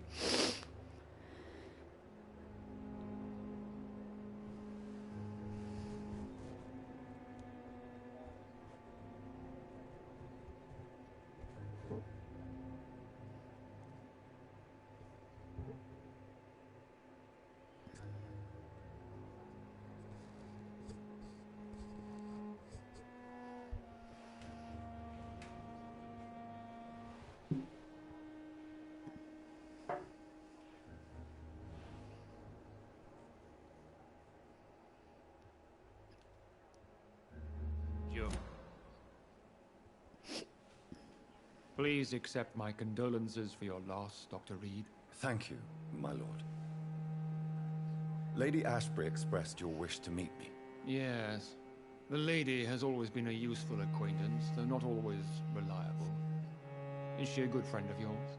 Please accept my condolences for your loss, Dr. Reed.
Thank you, my lord. Lady Ashbury expressed your wish to meet me.
Yes. The lady has always been a useful acquaintance, though not always reliable. Is she a good friend of yours?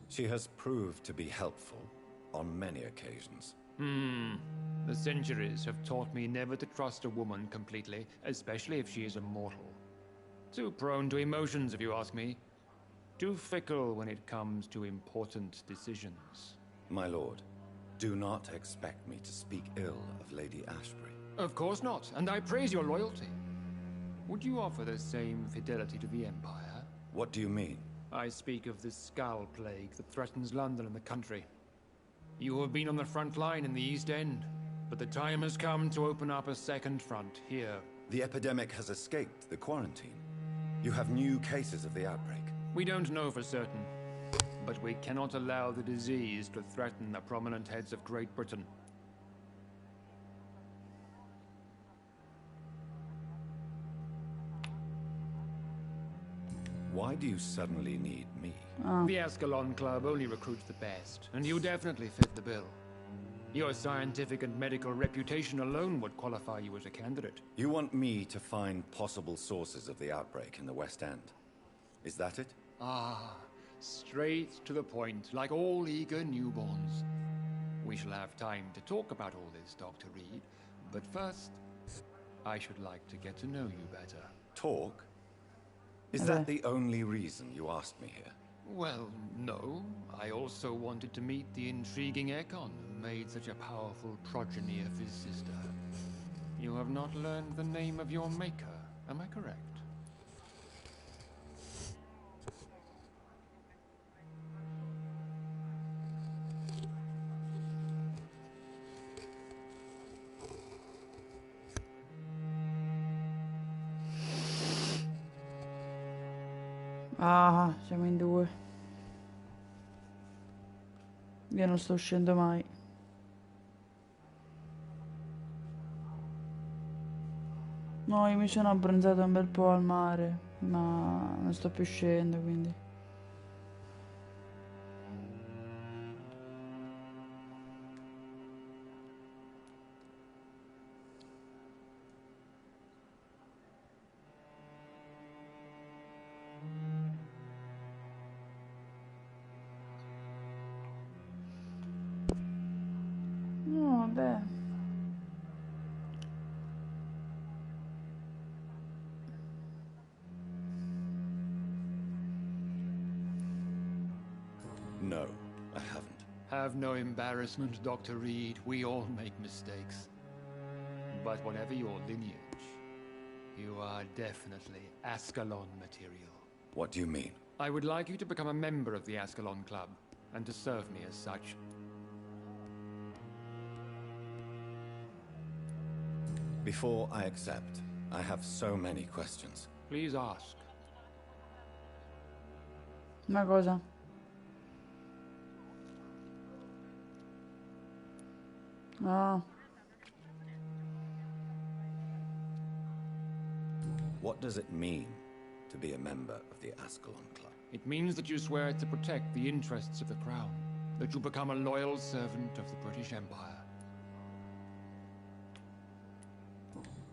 She has proved to be helpful on many occasions.
The centuries have taught me never to trust a woman completely, especially if she is a mortal. Too prone to emotions, if you ask me. Too fickle when it comes to important decisions.
My lord, do not expect me to speak ill of Lady Ashbury.
Of course not, and I praise your loyalty. Would you offer the same fidelity to the Empire?
What do you mean?
I speak of the Skull Plague that threatens London and the country. You have been on the front line in the East End, but the time has come to open up a second front here.
The epidemic has escaped the quarantine. You have new cases of the outbreak.
We don't know for certain, but we cannot allow the disease to threaten the prominent heads of Great Britain.
Why do you suddenly need me?
The Ascalon Club only recruits the best, and you definitely fit the bill. Your scientific and medical reputation alone would qualify you as a candidate.
You want me to find possible sources of the outbreak in the West End. Is that it?
Straight to the point, like all eager newborns. We shall have time to talk about all this, Dr. Reed, but first, I should like to get to know you better.
Talk? Is that the only reason you asked me here?
Well, no. I also wanted to meet the intriguing Ekon, who made such a powerful progeny of his sister. You have not learned the name of your maker, am I correct?
Ah, siamo in due. Io non sto uscendo mai. No, io mi sono abbronzato un bel po' al mare, ma non sto più uscendo, quindi. No, vabbè.
No, I haven't.
Have no embarrassment, Dr. Reed. We all make mistakes. But whatever your lineage, you are definitely Ascalon material.
What do you mean?
I would like you to become a member of the Ascalon Club, and to serve me as such.
Before I accept, I have so many questions.
Please ask.
Una cosa. Ah,
What does it mean to be a member of the Ascalon Club?
It means that you swear to protect the interests of the Crown, that you become a loyal servant of the British Empire.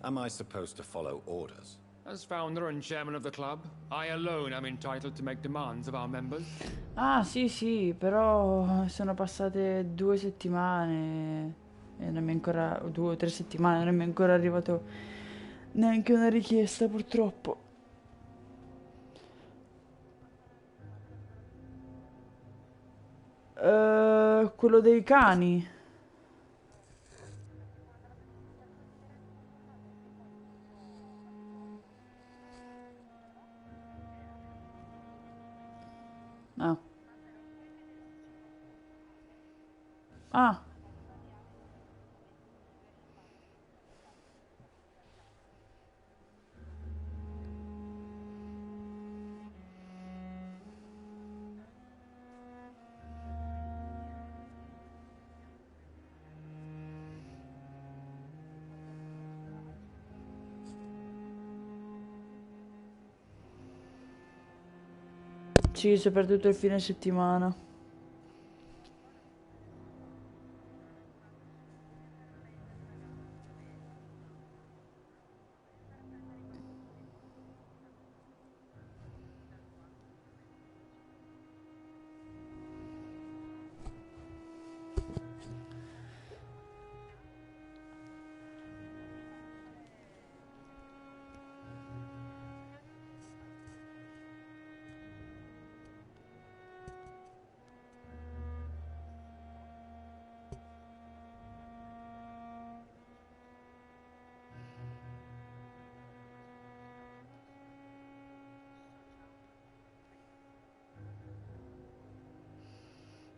Am I supposed to follow orders?
As founder and chairman of the club, I alone am entitled to make demands of our members.
ah, sì, sì, però sono passate 2 settimane e non mi è ancora, o 2 o 3 settimane, non mi è ancora arrivato neanche una richiesta, purtroppo. Quello dei cani. Ah. Ah. Sì, soprattutto il fine settimana.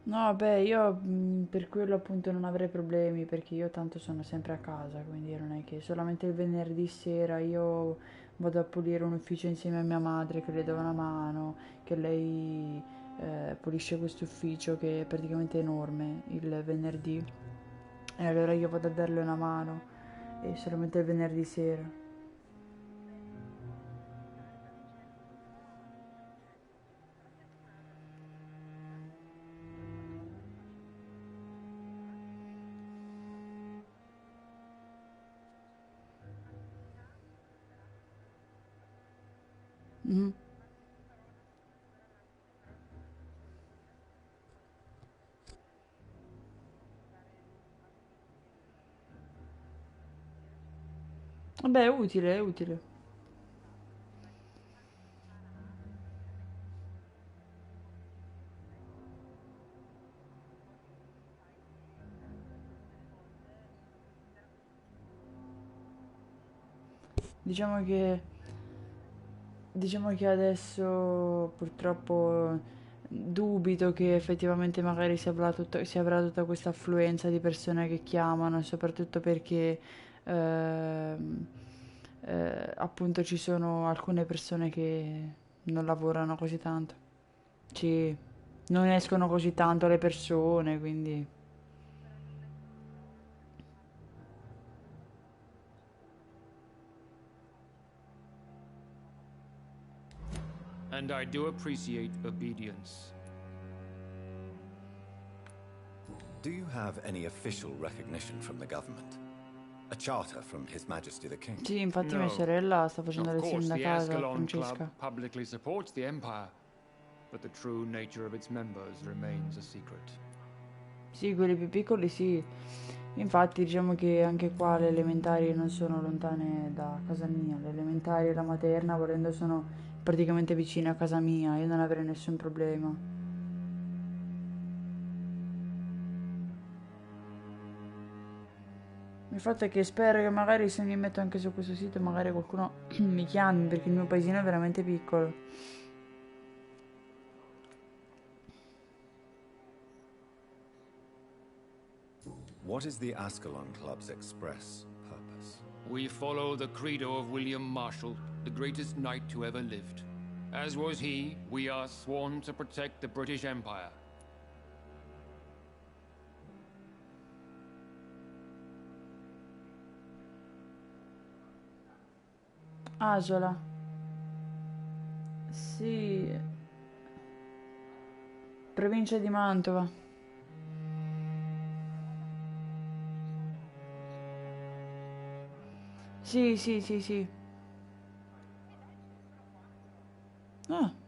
No, vabbè, io per quello appunto non avrei problemi perché io tanto sono sempre a casa, quindi non è che solamente il venerdì sera io vado a pulire un ufficio insieme a mia madre che le do una mano, che lei pulisce questo ufficio che è praticamente enorme il venerdì e allora io vado a darle una mano e solamente il venerdì sera. Mhm. Vabbè, è utile, è utile. Diciamo che Diciamo che adesso purtroppo dubito che effettivamente magari si avrà tutta questa affluenza di persone che chiamano, soprattutto perché appunto ci sono alcune persone che non lavorano così tanto. Sì, non escono così tanto le persone, quindi...
And I do appreciate obedience.
Do you have any official recognition from the government? A charter from His Majesty the King?
Sì, infatti mia
No.
sorella sta facendo
Of
le
course, the
sindacate,
Ascalon Club
Francesca.
publicly supports the Empire, but the true nature of its members remains a secret.
Sì, quelli più piccoli sì. Infatti diciamo che anche qua le elementari non sono lontane da casa mia. Le elementari e la materna, volendo, sono praticamente vicine a casa mia. Io non avrei nessun problema. Il fatto è che spero che magari se mi metto anche su questo sito magari qualcuno mi chiami, perché il mio paesino è veramente piccolo.
What is the Ascalon Club's express purpose?
We follow the credo of William Marshall, the greatest knight who ever lived. As was he, we are sworn to protect the British Empire.
Asola. Sì. Provincia di Mantova. Sì, sì, sì, sì. Ah.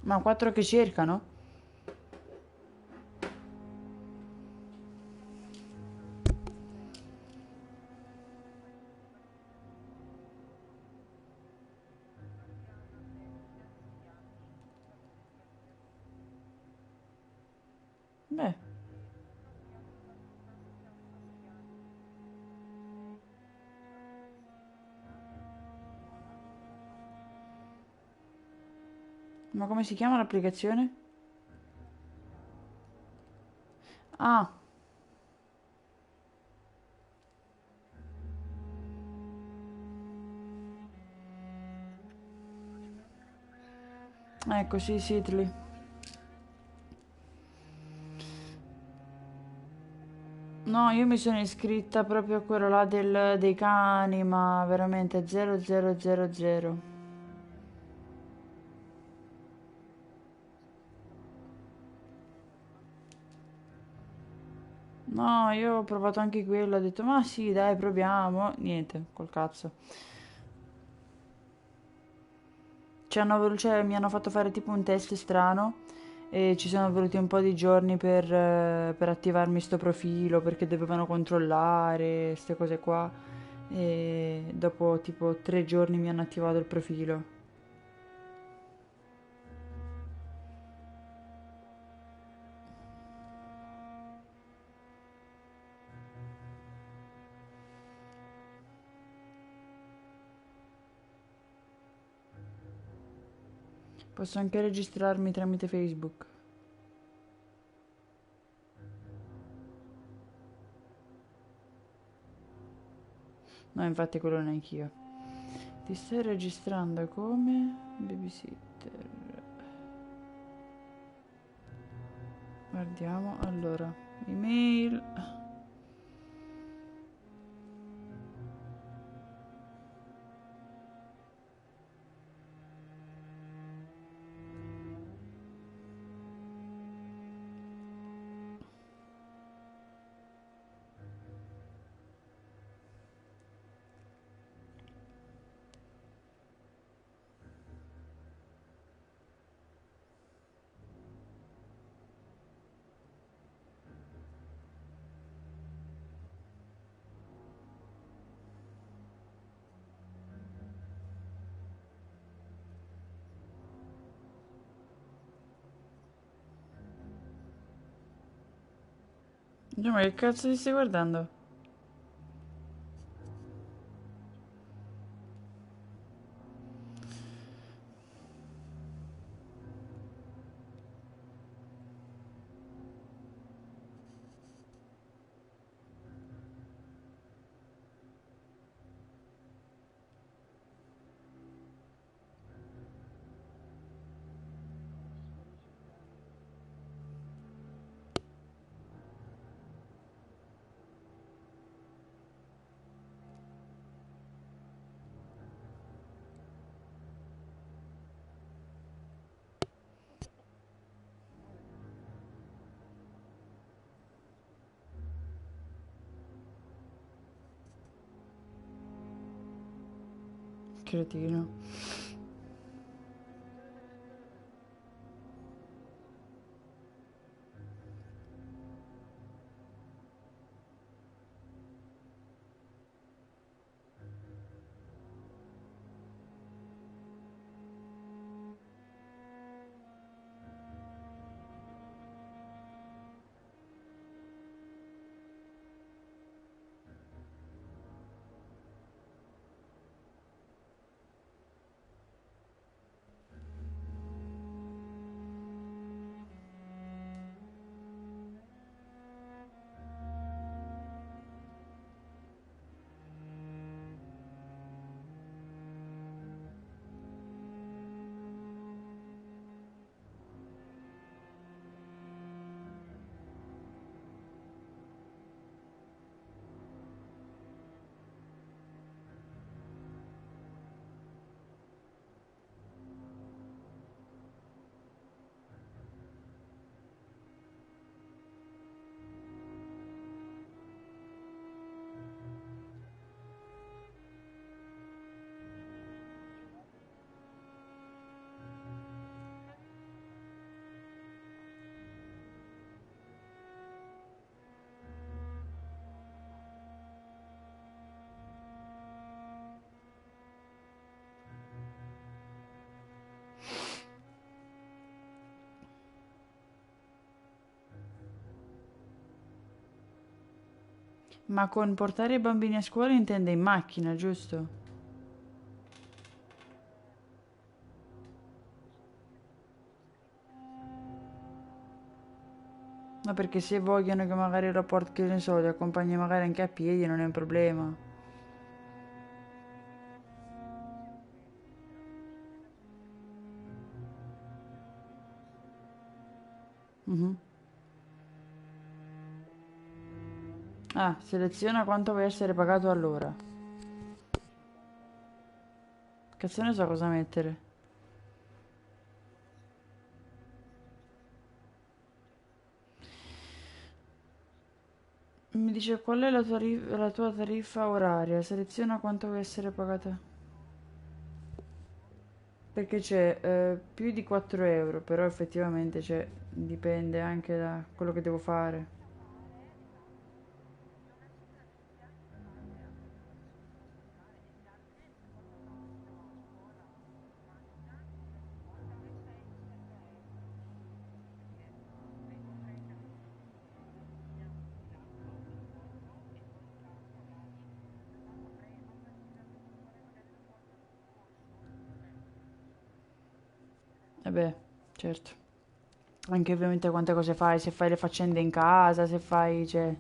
Ma 4 che cercano? Beh. Ma come si chiama l'applicazione? Ah. Ecco, sì, Sitli. No, io mi sono iscritta proprio a quello là dei cani, ma veramente 0000. No, io ho provato anche quello, ho detto, ma sì, dai, proviamo. Niente, col cazzo. Cioè, mi hanno fatto fare tipo un test strano e ci sono voluti un po' di giorni per attivarmi sto profilo perché dovevano controllare queste cose qua. E dopo tipo 3 giorni mi hanno attivato il profilo. Posso anche registrarmi tramite Facebook. No, infatti quello neanch'io. Ti stai registrando come babysitter. Guardiamo, allora, email. Ma che cazzo ti stai guardando? Cretino. Ma con portare i bambini a scuola intende in macchina, giusto? No, perché se vogliono che magari lo porti, che ne so, li accompagni magari anche a piedi, non è un problema. Mhm. Ah, seleziona quanto vuoi essere pagato all'ora. Cazzo ne so cosa mettere. Mi dice qual è la tua tariffa oraria. Seleziona quanto vuoi essere pagata. Perché c'è più di 4 euro, però effettivamente dipende anche da quello che devo fare. E beh, certo. Anche ovviamente quante cose fai, se fai le faccende in casa, se fai, cioè...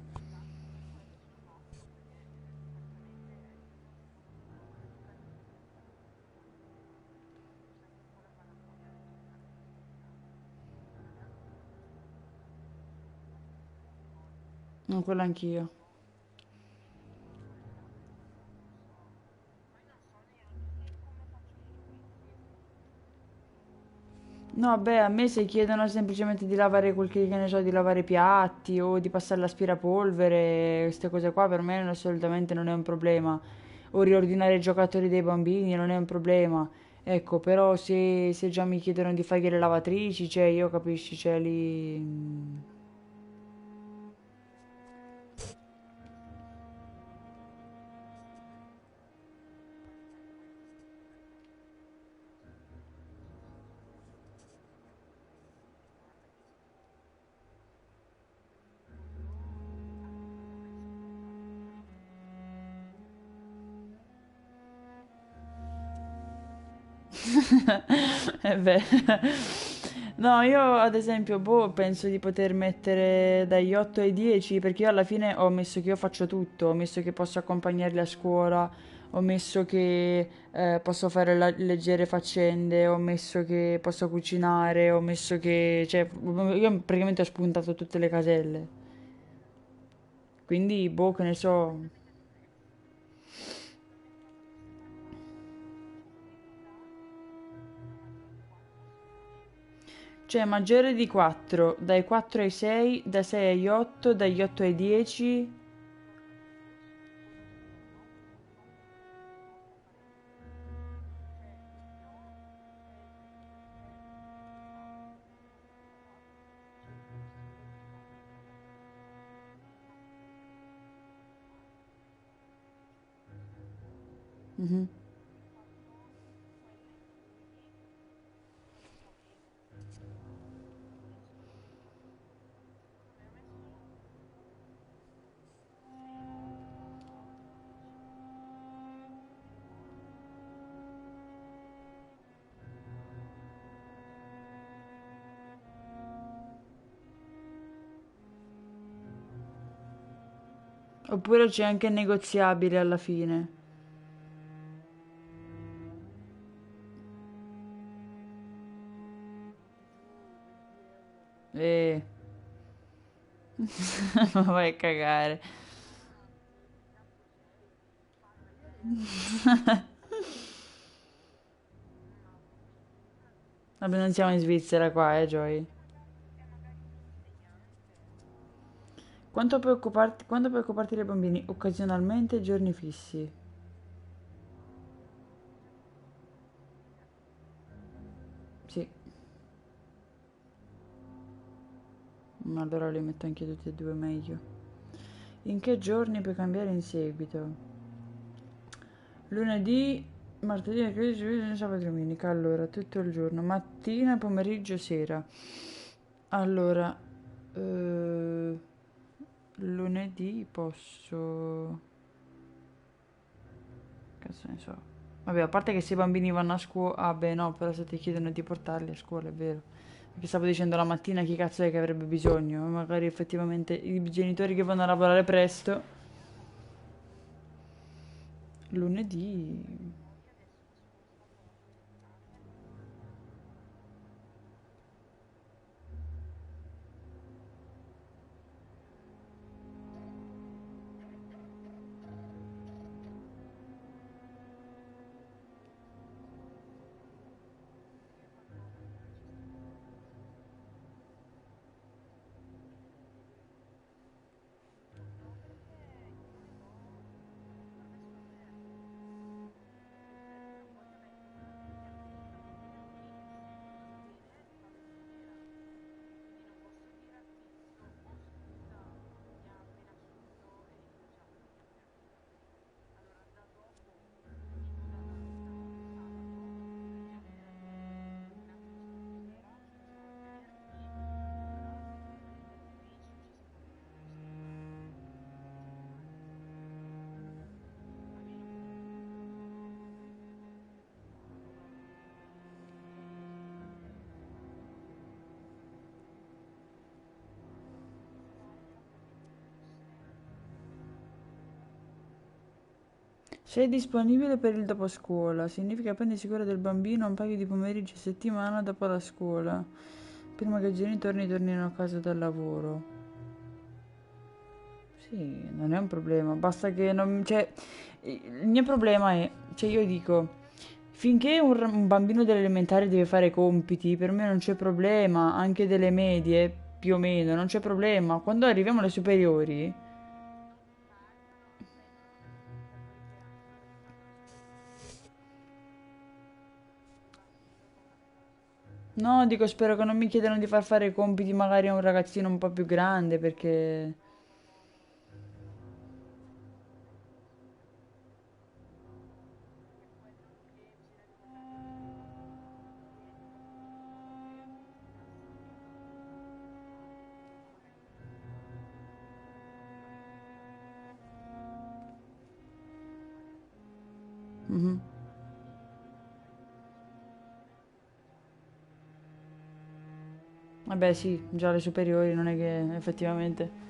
Non quello anch'io. No, beh, a me se chiedono semplicemente di lavare quel che ne so, di lavare i piatti o di passare l'aspirapolvere, queste cose qua per me assolutamente non è un problema. O riordinare i giocattoli dei bambini non è un problema. Ecco, però se già mi chiedono di fare le lavatrici, cioè io capisci, cioè lì... Eh beh. No, io ad esempio, boh, penso di poter mettere dagli 8 ai 10 perché io alla fine ho messo che io faccio tutto, ho messo che posso accompagnarli a scuola, ho messo che posso fare leggere faccende, ho messo che posso cucinare, ho messo che... cioè, io praticamente ho spuntato tutte le caselle. Quindi, boh, che ne so. Cioè, maggiore di 4, dai 4 ai 6, da 6 agli 8, dagli 8 ai 10. Mhm. Oppure c'è anche il negoziabile alla fine. Eh. Ma vai a cagare. Vabbè, non siamo in Svizzera qua, Joy. Quando puoi occuparti dei bambini? Occasionalmente, giorni fissi. Sì, ma allora li metto anche tutti e due meglio. In che giorni puoi cambiare in seguito? Lunedì, martedì, mercoledì, giovedì, sabato e domenica. Allora, tutto il giorno. Mattina, pomeriggio, sera. Allora, eh, lunedì posso... Cazzo ne so. Vabbè, a parte che se i bambini vanno a scuola... Ah, beh, no, però se ti chiedono di portarli a scuola, è vero. Perché stavo dicendo la mattina chi cazzo è che avrebbe bisogno. Magari effettivamente i genitori che vanno a lavorare presto. Lunedì... Sei disponibile per il dopo scuola, significa prendersi cura del bambino un paio di pomeriggi a settimana dopo la scuola, prima che i genitori tornino a casa dal lavoro. Sì, non è un problema, basta che non... Cioè, il mio problema è, cioè io dico, finché un bambino delle elementari deve fare compiti, per me non c'è problema, anche delle medie, più o meno, non c'è problema. Quando arriviamo alle superiori... No, dico, spero che non mi chiedano di far fare i compiti magari a un ragazzino un po' più grande, perché... Mhm. Vabbè, sì, già le superiori non è che effettivamente...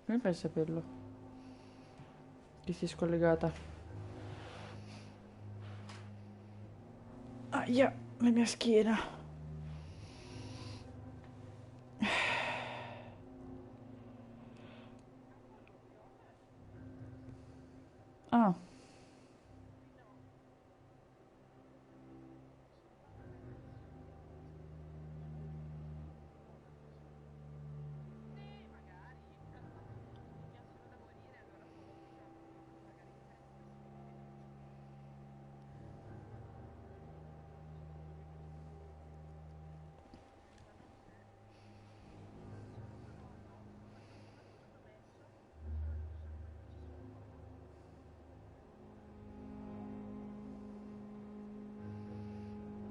Come fai a saperlo? Che si è scollegata. Aia, la mia schiena. Ah,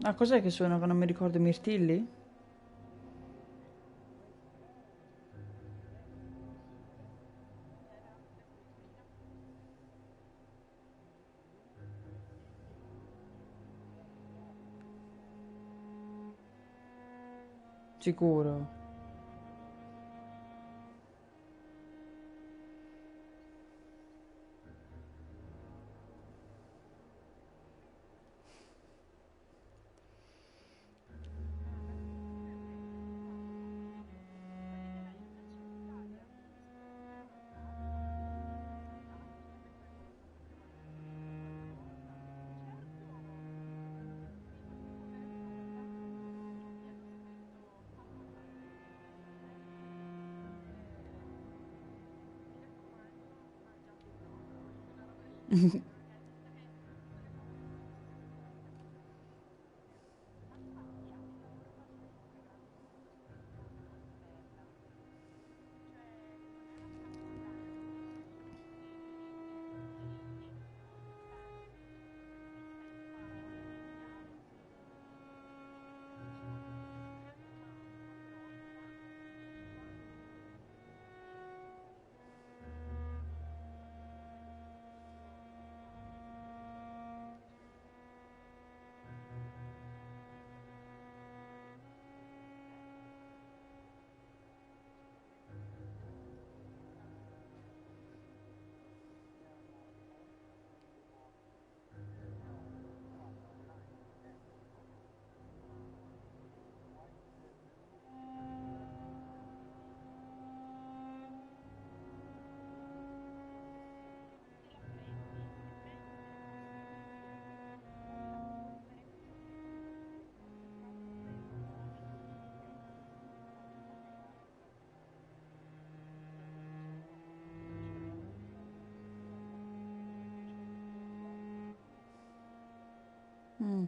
Ah, cos'è che sono? Che non mi ricordo, mirtilli? Sicuro. Mm.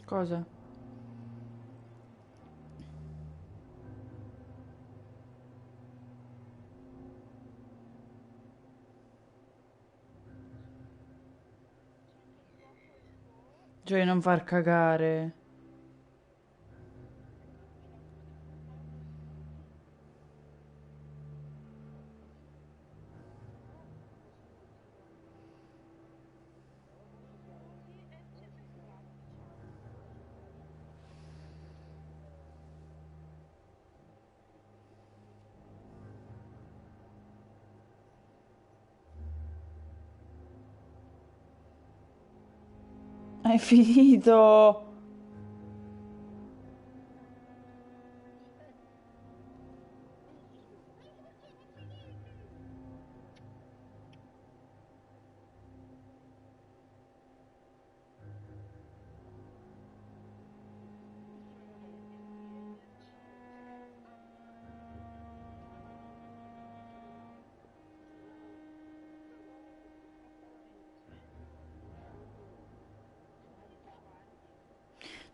Cosa? Cioè, non far cagare. Hai finito!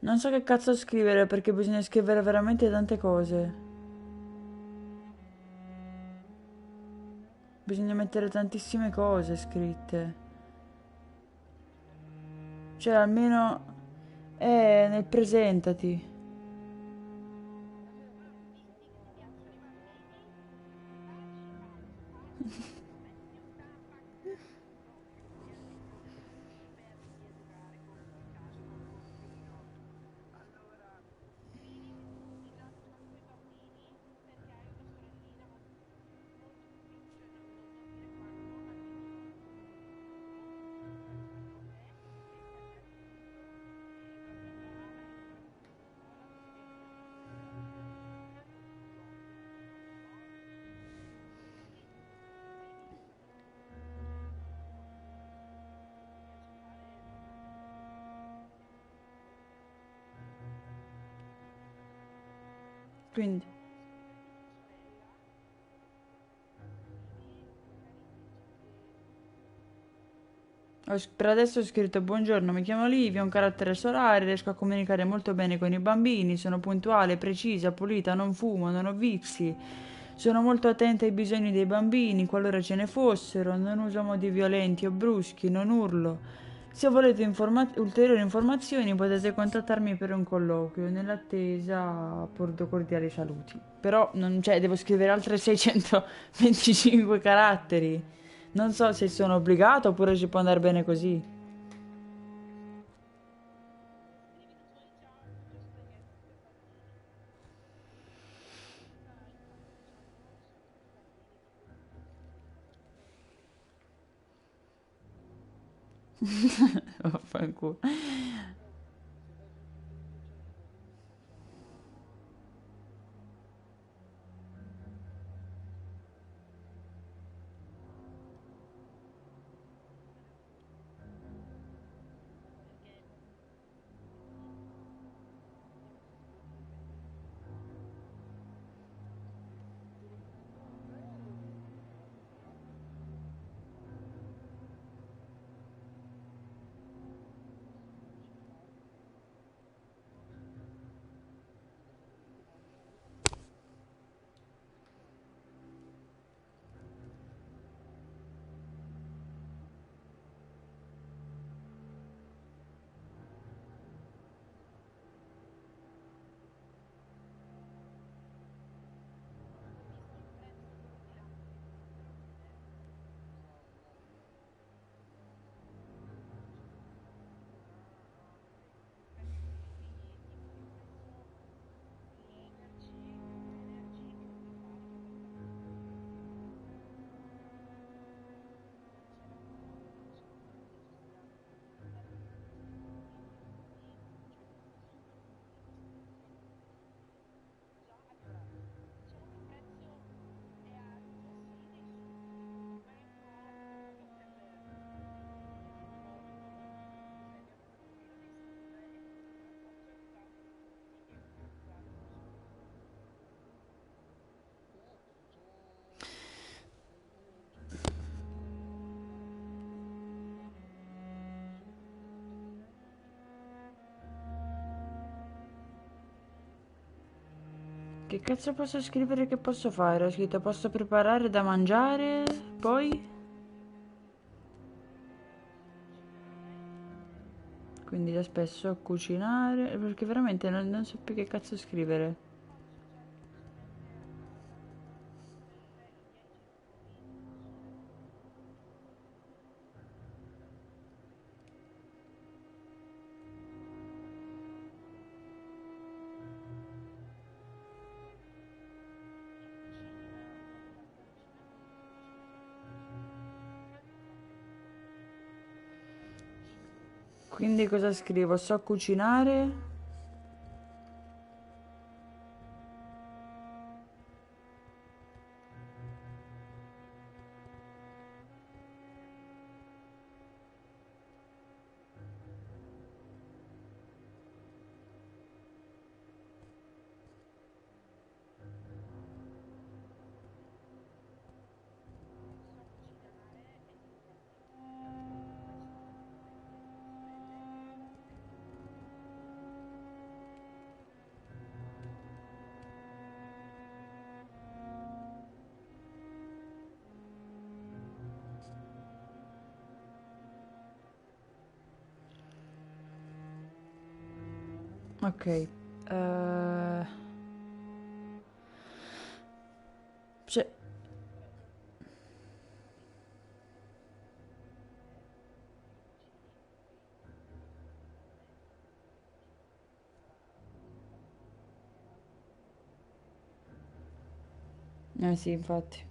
Non so che cazzo scrivere perché bisogna scrivere veramente tante cose. Bisogna mettere tantissime cose scritte. Cioè, almeno... nel presentati. Quindi per adesso ho scritto: buongiorno, mi chiamo Livia, ho un carattere solare, riesco a comunicare molto bene con i bambini, sono puntuale, precisa, pulita, non fumo, non ho vizi, sono molto attenta ai bisogni dei bambini, qualora ce ne fossero, non uso modi violenti o bruschi, non urlo. Se volete ulteriori informazioni potete contattarmi per un colloquio, nell'attesa porto cordiali saluti. Però non c'è, devo scrivere altre 625 caratteri. Non so se sono obbligato oppure ci può andare bene così. Vaffanculo. Che cazzo posso scrivere, che posso fare? Ho scritto posso preparare da mangiare, poi? Quindi da spesso a cucinare, perché veramente non so più che cazzo scrivere. Quindi cosa scrivo? So cucinare? Ok. Cioè, eh sì, infatti.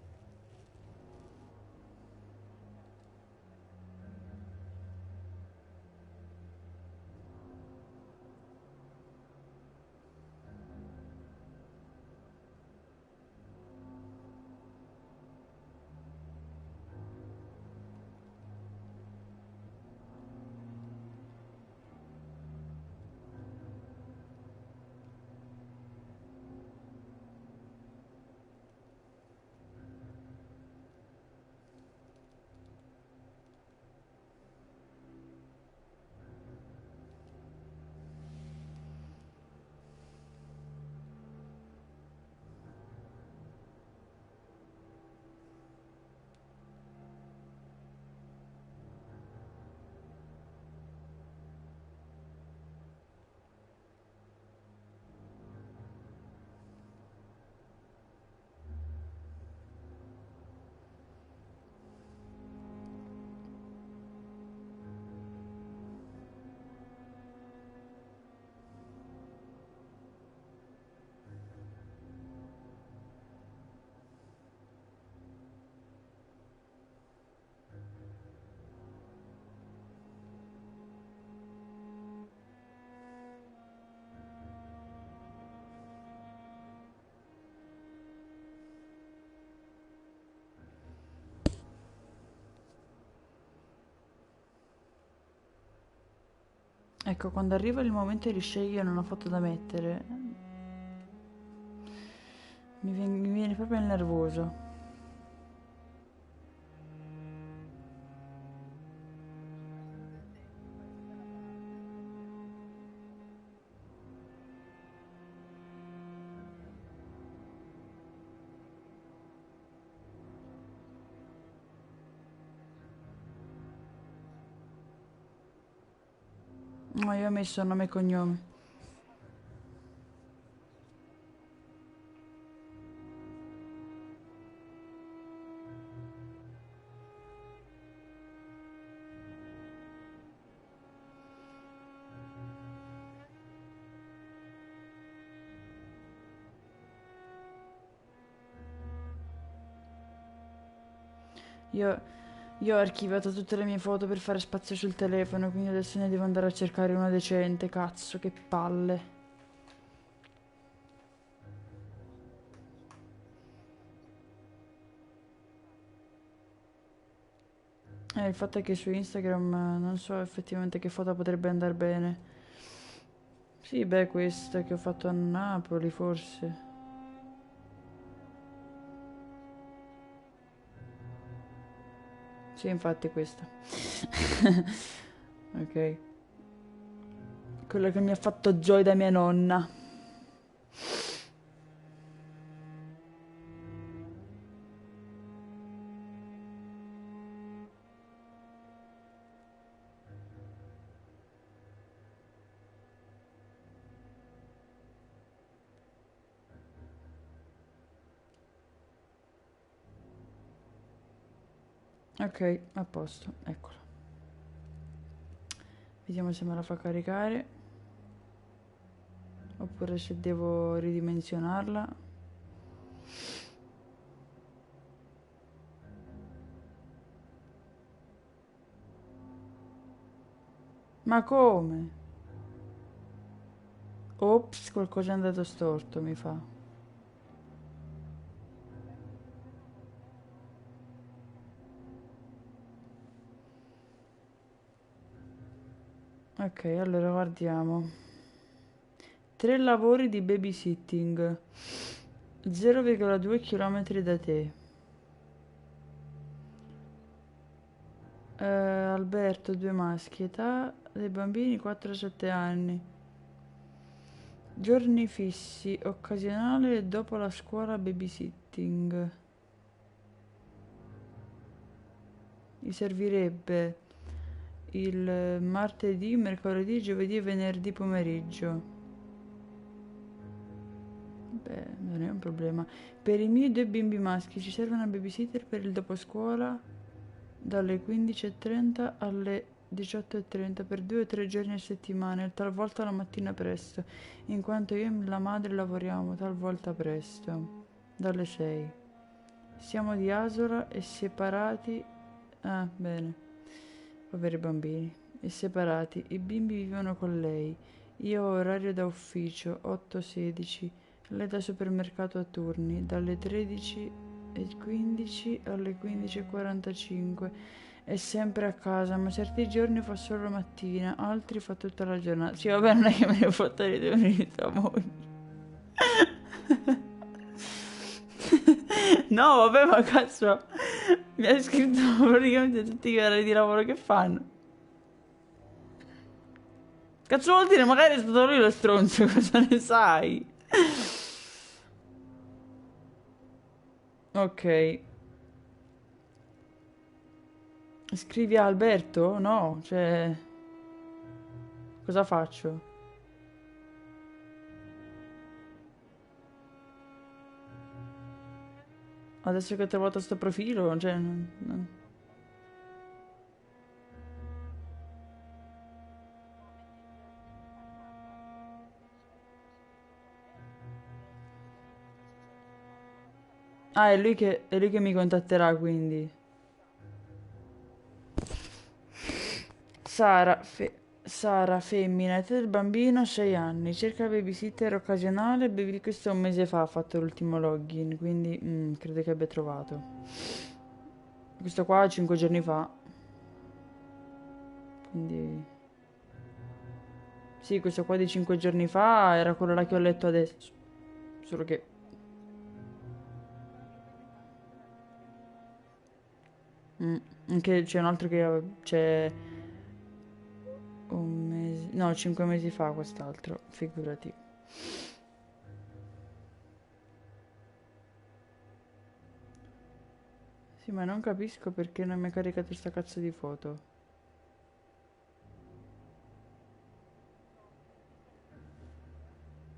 Ecco, quando arriva il momento di scegliere una foto da mettere, mi viene proprio il nervoso. No, io ho messo nome e cognome. Io, io ho archiviato tutte le mie foto per fare spazio sul telefono, quindi adesso ne devo andare a cercare una decente, cazzo, che palle. Il fatto è che su Instagram non so effettivamente che foto potrebbe andare bene. Sì, beh, questa che ho fatto a Napoli, forse. Sì, infatti questa. Ok. Quella che mi ha fatto Joy da mia nonna. Ok, a posto, eccola. Vediamo se me la fa caricare. Oppure se devo ridimensionarla. Ma come? Ops, qualcosa è andato storto, mi fa. Ok, allora guardiamo. 3 lavori di babysitting. 0,2 km da te. Alberto, 2 maschi. Età dei bambini 4-7 anni. Giorni fissi, occasionale e dopo la scuola babysitting. Gli servirebbe il martedì, mercoledì, giovedì e venerdì pomeriggio. Beh, non è un problema. Per i miei 2 bimbi maschi ci serve una babysitter per il doposcuola dalle 15:30 alle 18:30 per 2 o 3 giorni a settimana e talvolta la mattina presto, in quanto io e la madre lavoriamo talvolta presto, dalle 6. Siamo di Asola e separati. Ah, bene. Poveri bambini. E separati. I bimbi vivono con lei. Io ho orario da ufficio, 8-16. Lei da supermercato a turni, dalle 13:15 alle 15:45. È sempre a casa, ma certi giorni fa solo la mattina, altri fa tutta la giornata. Sì, vabbè, non è che me ne fotta di tua moglie. No, vabbè, ma cazzo, mi hai scritto praticamente tutti gli orari di lavoro che fanno. Cazzo vuol dire? Magari è stato lui lo stronzo, cosa ne sai? Ok. Scrivi a Alberto? No, cioè... Cosa faccio? Adesso che ho trovato sto profilo, cioè... Ah, è lui che mi contatterà, quindi. Sara, femmina, età del bambino 6 anni, cerca babysitter occasionale, questo è un mese fa ha fatto l'ultimo login, quindi credo che abbia trovato. Questo qua 5 giorni fa, quindi... Sì, questo qua di 5 giorni fa era quello là che ho letto adesso. Solo che... Anche c'è un altro che... C'è... Un mese... No, 5 mesi fa quest'altro. Figurati. Sì, ma non capisco perché non mi ha caricato sta cazzo di foto.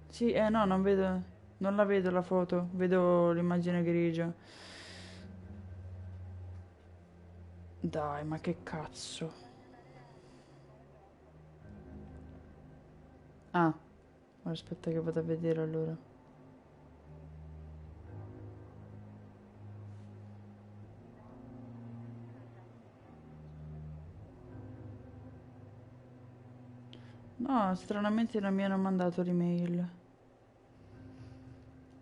Sì, no, non vedo... Non la vedo la foto. Vedo l'immagine grigia. Dai, ma che cazzo. Ah, aspetta che vado a vedere allora. No, stranamente non mi hanno mandato l'email.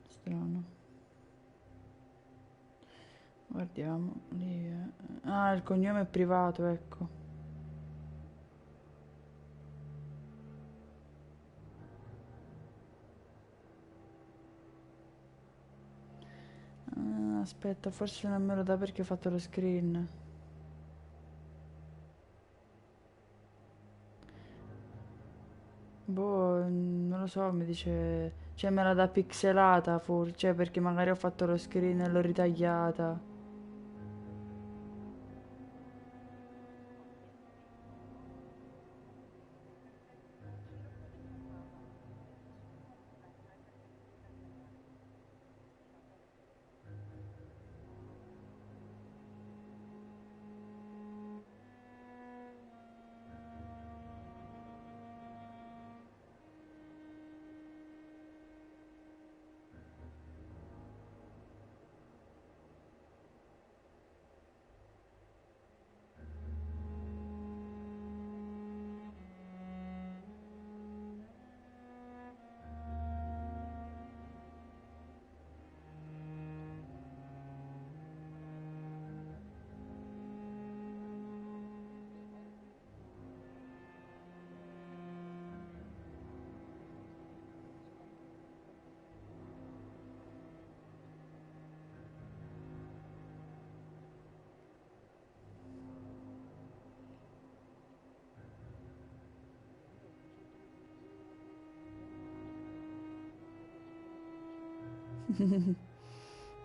Strano. Guardiamo. Lì, ah, il cognome è privato, ecco. Ah, aspetta, forse non me lo dà perché ho fatto lo screen. Boh, non lo so, mi dice... Cioè me la dà pixelata forse, cioè perché magari ho fatto lo screen e l'ho ritagliata.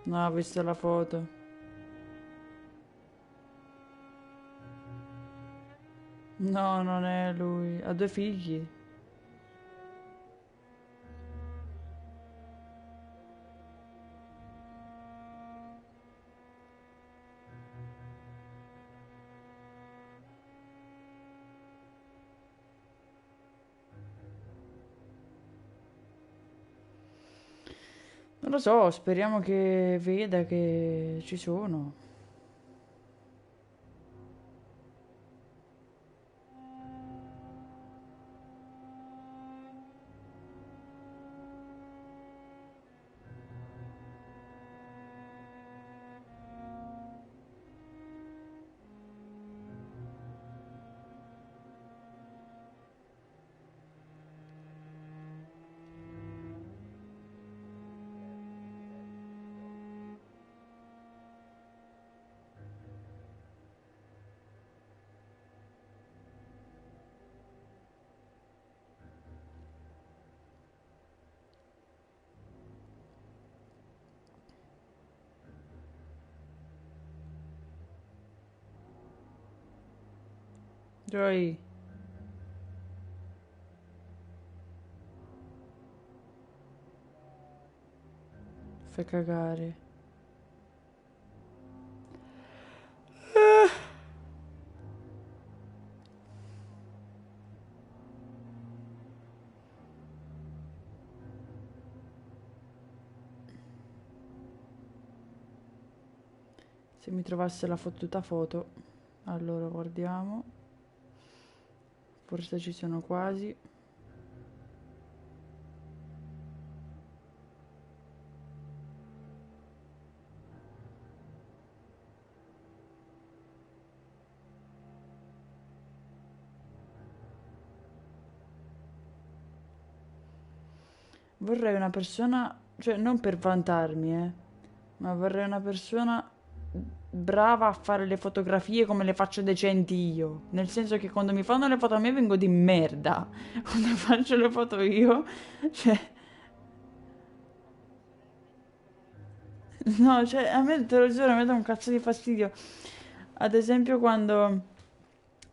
No, ho visto la foto. No, non è lui. Ha due figli. Non lo so, speriamo che veda che ci sono. Joy, fai cagare. Se mi trovasse la fottuta foto. Allora, guardiamo. Forse ci sono quasi. vorrei una persona, cioè non per vantarmi, ma vorrei una persona brava a fare le fotografie come le faccio decenti io. Nel senso che quando mi fanno le foto a me vengo di merda. Quando faccio le foto io, cioè... No, cioè, a me, te lo giuro, a me dà un cazzo di fastidio. Ad esempio, quando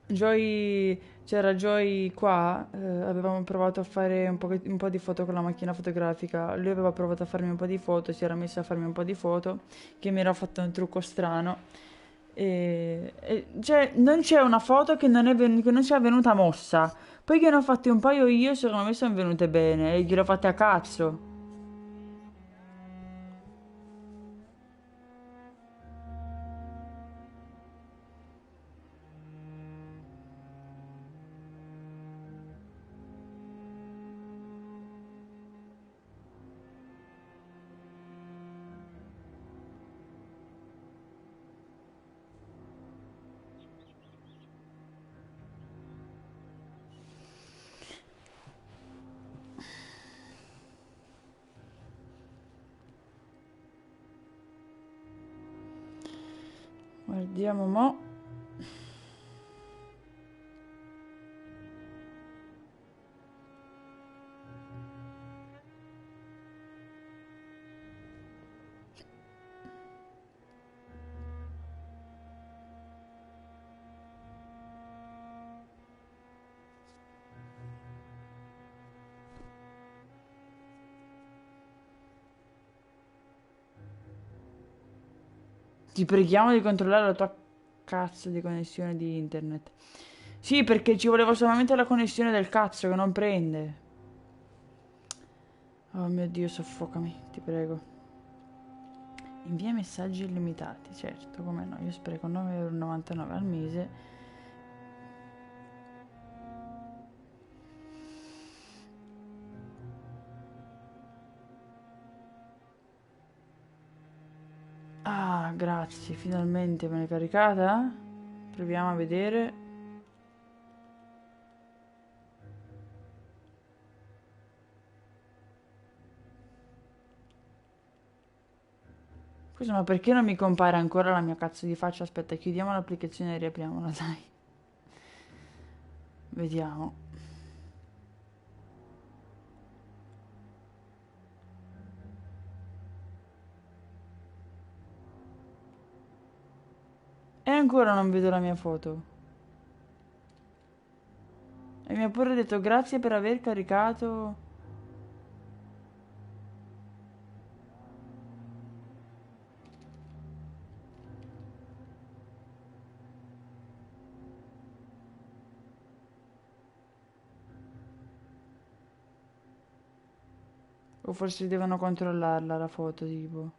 Joy, c'era Joy qua, avevamo provato a fare un po' di foto con la macchina fotografica. Lui aveva provato a farmi un po' di foto, si era messo a farmi un po' di foto, che mi era fatto un trucco strano. Cioè, non c'è una foto che che non sia venuta mossa. Poi che ne ho fatti un paio io, secondo me sono venute bene, e gliele ho fatte a cazzo. Guardiamo mo'. Ti preghiamo di controllare la tua cazzo di connessione di internet. Sì, perché ci voleva solamente la connessione del cazzo che non prende. Oh mio Dio, soffocami, ti prego. Invia messaggi illimitati, certo, come no, io spreco 9,99 € al mese. Ah, grazie, finalmente me l'hai caricata? Proviamo a vedere. Scusa, ma perché non mi compare ancora la mia cazzo di faccia? Aspetta, chiudiamo l'applicazione e riapriamola, dai. Vediamo. E ancora non vedo la mia foto. E mi ha pure detto grazie per aver caricato. O forse devono controllarla la foto, tipo.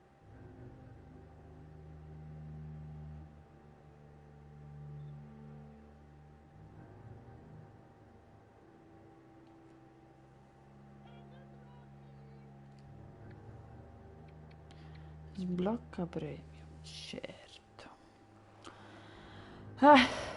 Sblocca premio. Certo. Ah.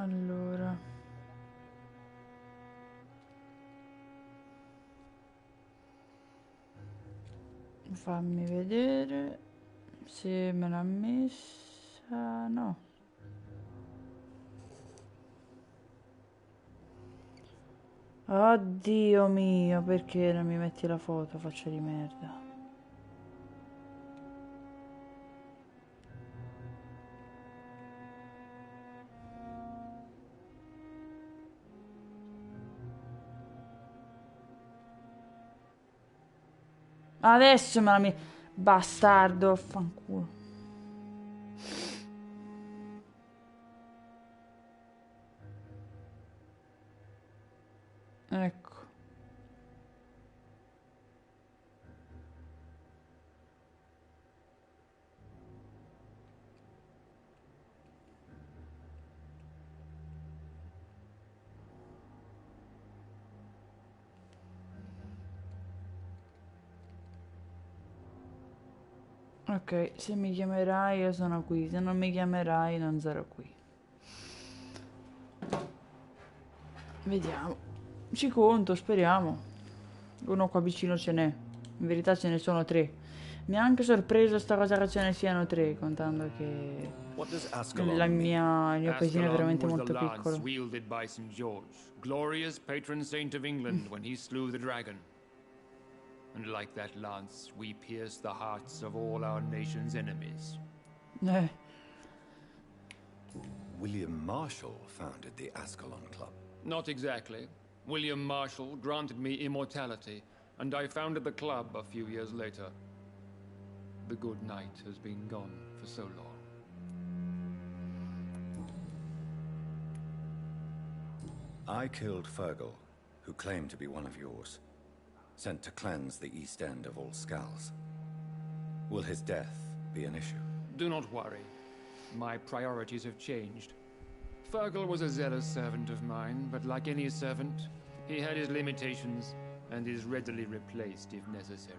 Allora. Fammi vedere se me l'ha messa. No. Oddio mio, perché non mi metti la foto, faccia di merda. Adesso me la mi... Bastardo, fanculo. Ecco. Ok, se mi chiamerai io sono qui, se non mi chiamerai non sarò qui. Vediamo. Ci conto, speriamo. Uno qua vicino ce n'è. In verità ce ne sono 3. Mi ha anche sorpreso sta cosa che ce ne siano 3, contando che il mio paesino è veramente molto piccolo.
Wielded by St. George, glorious patron saint of England when he slew the dragon. And like that lance, we pierce the hearts of all our nation's enemies.
William Marshall founded the Ascalon Club.
Not exactly. William Marshall granted me immortality, and I founded the club a few years later. The good knight has been gone for so long.
I killed Fergal, who claimed to be one of yours, sent to cleanse the East End of all Skulls. Will his death be an issue?
Do not worry. My priorities have changed. Fergal was a zealous servant of mine, but like any servant, he had his limitations and is readily replaced if necessary.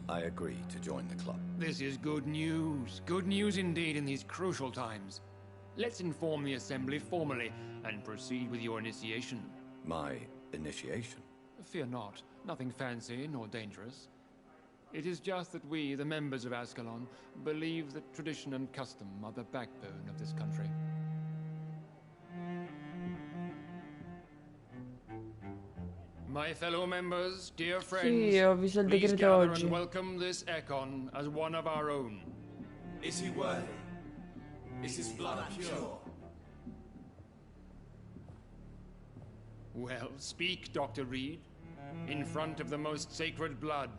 I agree to join the club.
This is good news. Good news indeed in these crucial times. Let's inform the Assembly formally and proceed with your initiation.
My initiation?
Fear not. Nothing fancy nor dangerous. It is just that we, the members of Ascalon, believe that tradition and custom are the backbone of this country. My fellow members, dear friends,
Sì, ho visto il
please
decreto
gather
oggi.
and welcome this Ekon as one of our own.
Is he worthy? Is his blood pure?
Well, speak, Dr. Reed, in front of the most sacred blood.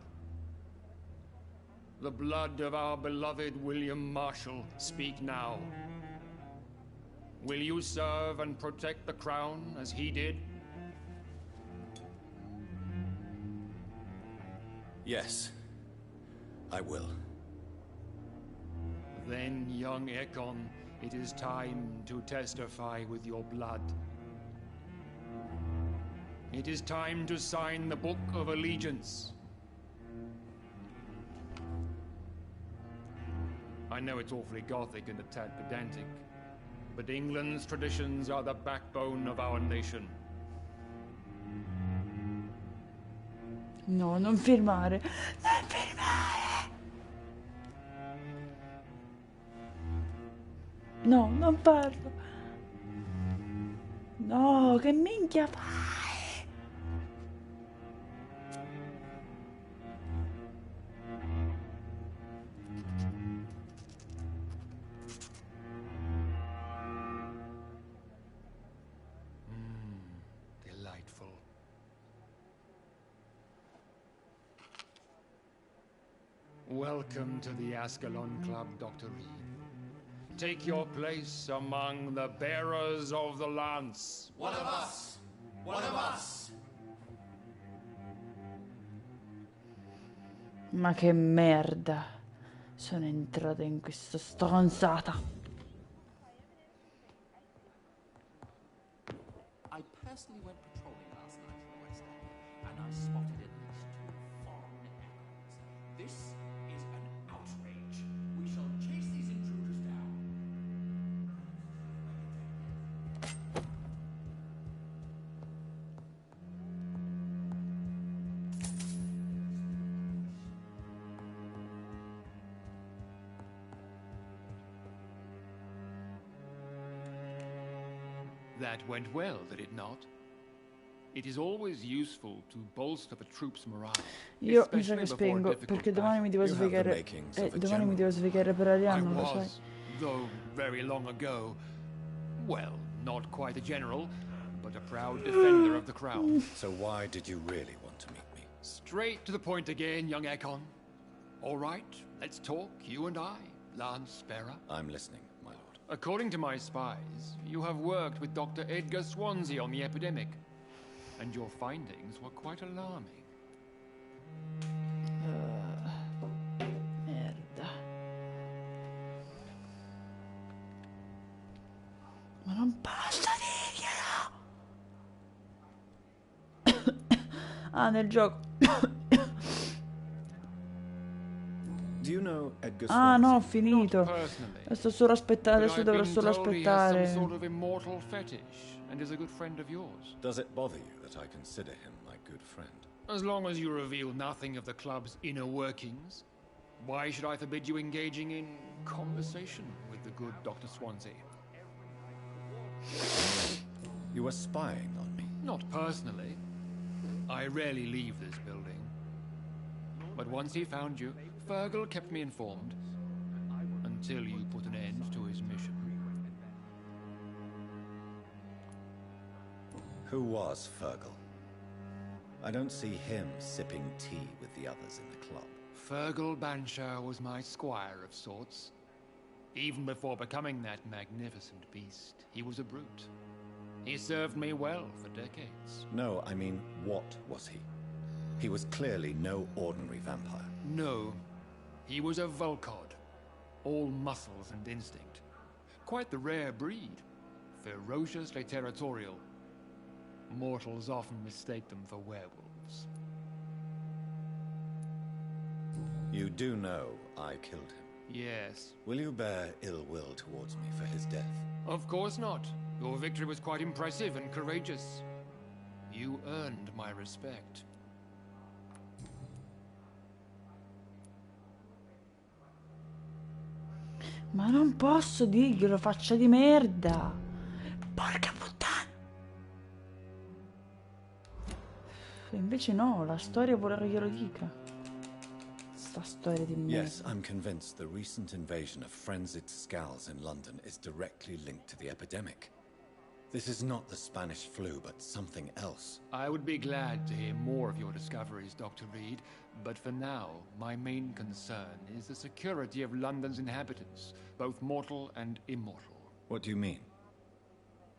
The blood of our beloved William Marshall. Speak now. Will you serve and protect the crown as he did?
Yes, I will.
Then, young Ekon, it is time to testify with your blood. It is time to sign the Book of Allegiance. I know it's awfully gothic and a tad pedantic, but England's traditions are the backbone of our nation.
No, non firmare. Non firmare. No, non farlo. No, che minchia fai?
Delightful. Welcome to the Ascalon Club, Dr. Reed. Take your place among the bearers of the lance.
One of us! One of us!
Ma che merda. Sono entrata in questa stronzata.
I personally went patrolling last night in the West End, and I spotted at least 2 foreign echoes.
This is an outrage. We shall chase these intruders down.
That went well, did it not? It is always useful to bolster the troops' morale.
Io mi sa che spengo perché domani mi devo sfigare. Domani mi devo sfigare per Arianna, lo sai.
Though very long ago, well, not quite a general, but a proud defender of the crown.
So why did you really want to meet me?
Straight to the point again, young Ekon. All right, let's talk, you and I, Lance Sparrow.
I'm listening, my lord.
According to my spies, you have worked with Dr. Edgar Swansea on the epidemic, and your findings were quite alarming.
Merda. Ma non basta dirglielo! Ah, nel gioco.
Do you know Edgar
Ah,
Swansea?
no, ho finito. Sto solo aspettando, adesso dovrò solo aspettare.
Sort of immortal fetish, and is a good friend of yours.
Does it bother you that I consider him my good friend?
As long as you reveal nothing of the club's inner workings, why should I forbid you engaging in conversation with the good Dr. Swansea?
You were spying on me?
Not personally. I rarely leave this building. But once he found you, Fergal kept me informed, until you put an end to his mission.
Who was Fergal? I don't see him sipping tea with the others in the club.
Fergal Banshire was my squire of sorts. Even before becoming that magnificent beast, he was a brute. He served me well for decades.
No, I mean, what was he? He was clearly no ordinary vampire.
No. He was a Volcod. All muscles and instinct. Quite the rare breed. Ferociously territorial. Mortals often mistake them for werewolves.
You do know I killed him?
Yes.
Will you bear ill will towards me for his death?
Of course not. Your victory was quite impressive and courageous. You earned my respect.
Ma non posso dirglielo, faccia di merda. Porca puttana. E invece no, la storia vuole che glielo dica. Sta storia di merda.
Yes, I'm convinced the recent invasion of frenzied Skulls in London is directly linked to the epidemic. This is not the Spanish flu, but something else.
I would be glad to hear more of your discoveries, Dr. Reed, but for now, my main concern is the security of London's inhabitants, both mortal and immortal.
What do you mean?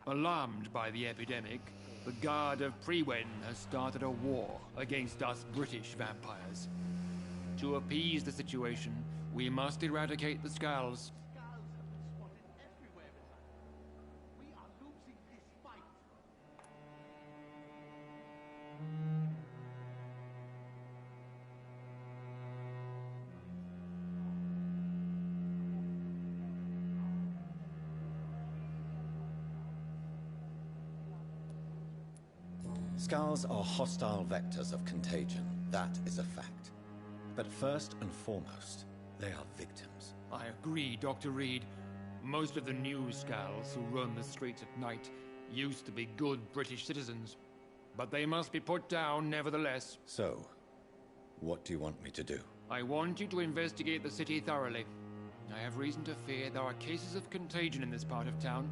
Alarmed by the epidemic, the Guard of Prewen has started a war against us British vampires. To appease the situation, we must eradicate the Skulls.
Skulls are hostile vectors of contagion. That is a fact. But first and foremost, they are victims.
I agree, Dr. Reed. Most of the new Skulls who roam the streets at night used to be good British citizens. But they must be put down nevertheless.
So, what do you want me to do?
I want you to investigate the city thoroughly. I have reason to fear there are cases of contagion in this part of town.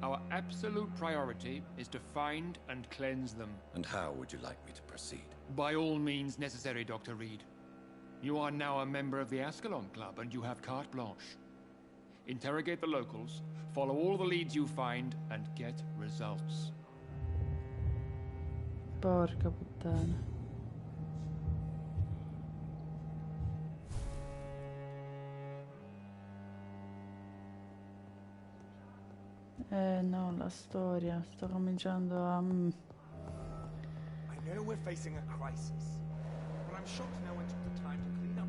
Our absolute priority is to find and cleanse them.
And how would you like me to proceed?
By all means necessary, Dr. Reed. You are now a member of the Ascalon Club, and you have carte blanche. Interrogate the locals, follow all the leads you find, and get results.
Porca puttana. No, la storia. Sto cominciando a...
I know we're facing a crisis, but I'm shocked no one took the time to clean up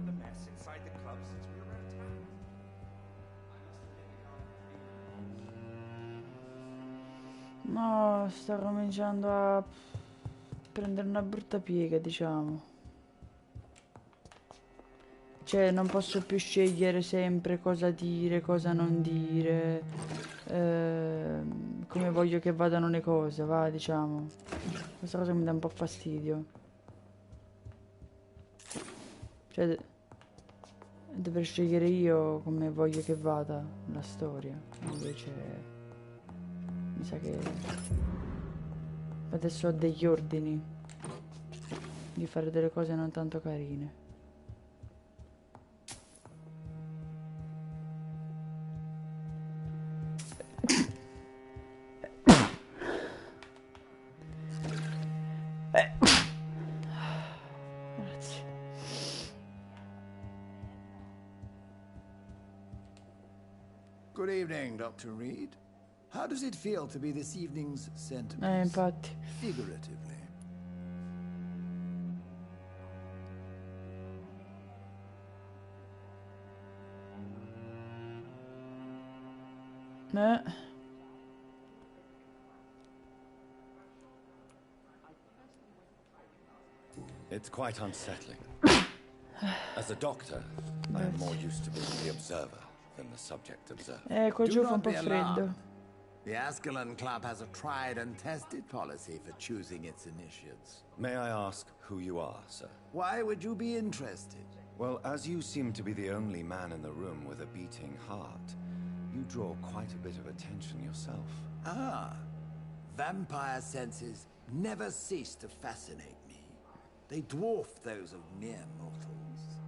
No, sta cominciando a prendere una brutta piega, diciamo. Cioè, non posso più scegliere sempre cosa dire, cosa non dire, come voglio che vadano le cose, va, diciamo. Questa cosa mi dà un po' fastidio. Cioè, dover scegliere io come voglio che vada la storia. Invece, mi sa che adesso ho degli ordini di fare delle cose non tanto carine. Grazie.
Good evening, Dr. Reed. How does it feel to be this evening's centerpiece?
Infatti.
Figuratively.
It's quite unsettling. As a doctor, I am more used to being the observer than the subject observed.
Qua giù fa un po' freddo.
The Ascalon Club has a tried and tested policy for choosing its initiates.
May I ask who you are, sir?
Why would you be interested?
Well, as you seem to be the only man in the room with a beating heart, you draw quite a bit of attention yourself.
Ah, vampire senses never cease to fascinate me. They dwarf those of mere mortals.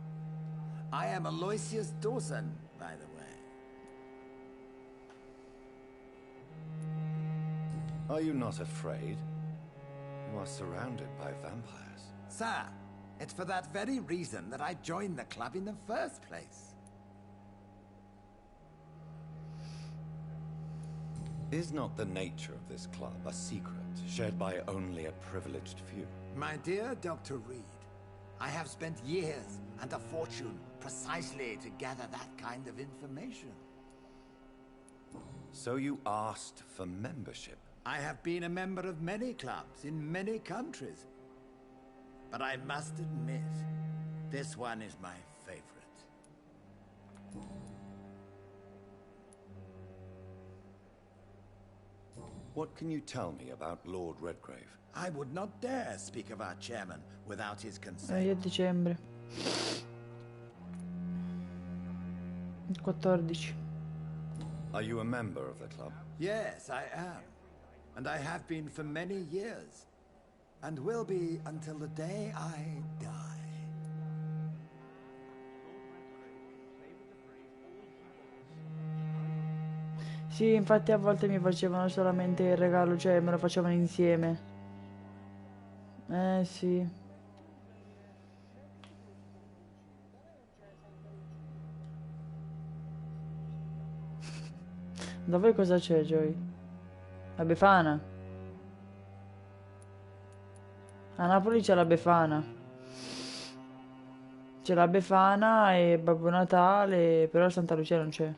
I am Aloysius Dawson, by the way.
Are you not afraid? You are surrounded by vampires.
Sir, it's for that very reason that I joined the club in the first place.
Is not the nature of this club a secret shared by only a privileged few?
My dear Dr. Reed, I have spent years and a fortune precisely to gather that kind of information.
So you asked for membership?
I have been a member of many clubs in many countries. But I must admit, this one is my favorite.
What can you tell me about Lord Redgrave?
I would not dare speak of our chairman without his consent.
Io a dicembre. 14.
Are you a member of the club? Yes, I am. And I have been for many years. And will be until the day I die.
Sì, infatti a volte mi facevano solamente il regalo, cioè me lo facevano insieme. Sì. Da voi cosa c'è, Joy? La Befana? A Napoli c'è la Befana. C'è la Befana e Babbo Natale, però Santa Lucia non c'è.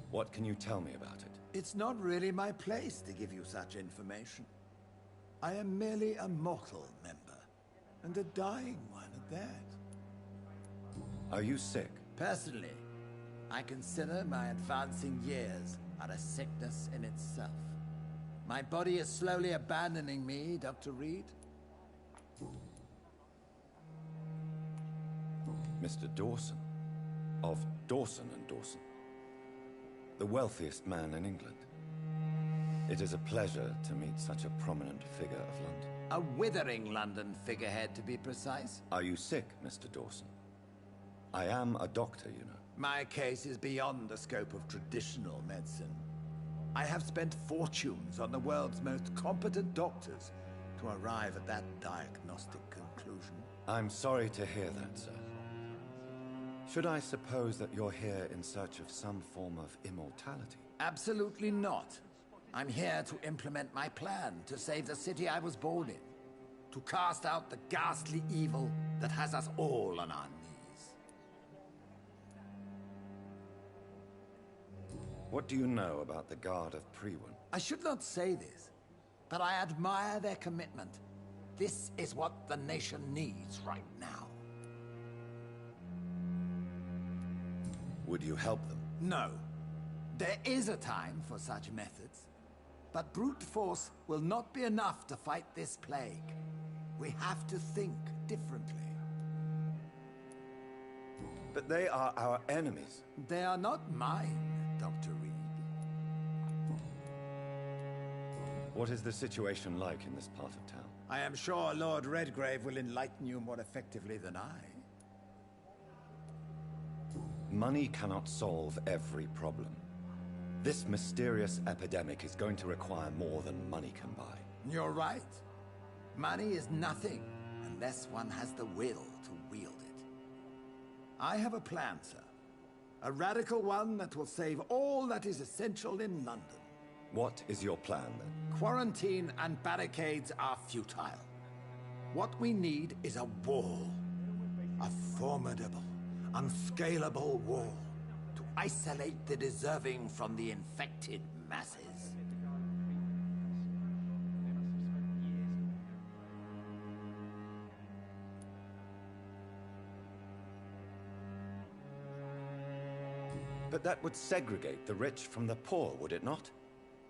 What can you tell me about it?
It's not really my place to give you such information. I am merely a mortal member, and a dying one at that.
Are you sick?
Personally, I consider my advancing years are a sickness in itself. My body is slowly abandoning me, Dr. Reed.
Mr. Dawson, of Dawson and Dawson, the wealthiest man in England. It is a pleasure to meet such a prominent figure of London.
A withering London figurehead, to be precise.
Are you sick, Mr. Dawson? I am a doctor, you know.
My case is beyond the scope of traditional medicine. I have spent fortunes on the world's most competent doctors to arrive at that diagnostic conclusion.
I'm sorry to hear that, sir. Should I suppose that you're here in search of some form of immortality?
Absolutely not. I'm here to implement my plan to save the city I was born in.
to cast out the ghastly evil that has us all on our knees.
What do you know about the Guard of Priwen?
I should not say this, but I admire their commitment. This is what the nation needs right now.
Would you help them?
No. There is a time for such methods. But brute force will not be enough to fight this plague. We have to think differently.
But they are our enemies.
They are not mine, Dr. Reed.
What is the situation like in this part of town?
I am sure Lord Redgrave will enlighten you more effectively than I.
Money cannot solve every problem. This mysterious epidemic is going to require more than money can buy.
You're right. Money is nothing unless one has the will to wield it. I have a plan, sir. A radical one that will save all that is essential in London.
What is your plan, then?
Quarantine and barricades are futile. What we need is a wall. A formidable, unscalable wall to isolate the deserving from the infected masses.
But that would segregate the rich from the poor, would it not?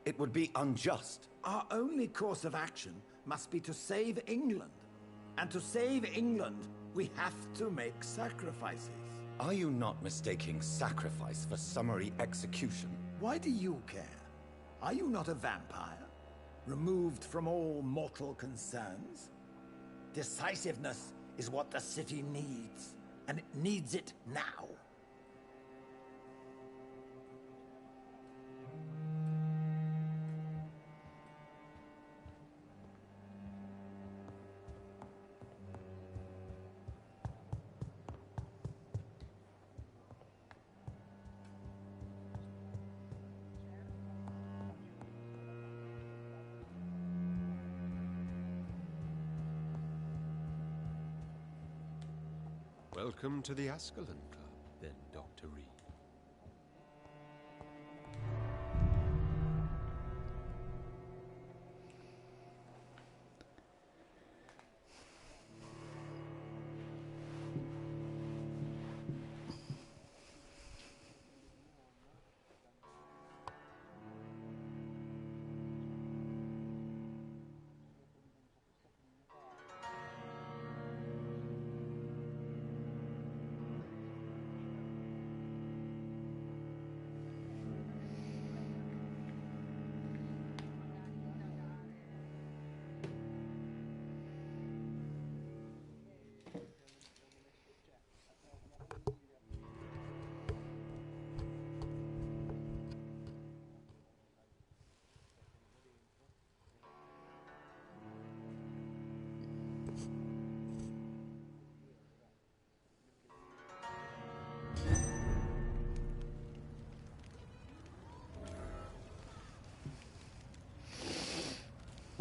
It would be unjust.
Our only course of action must be to save England. And to save England, we have to make sacrifices.
Are you not mistaking sacrifice for summary execution?
Why do you care? Are you not a vampire? Removed from all mortal concerns? Decisiveness is what the city needs, and it needs it now.
Welcome to the Ascalon Club, then, Dr. Reed.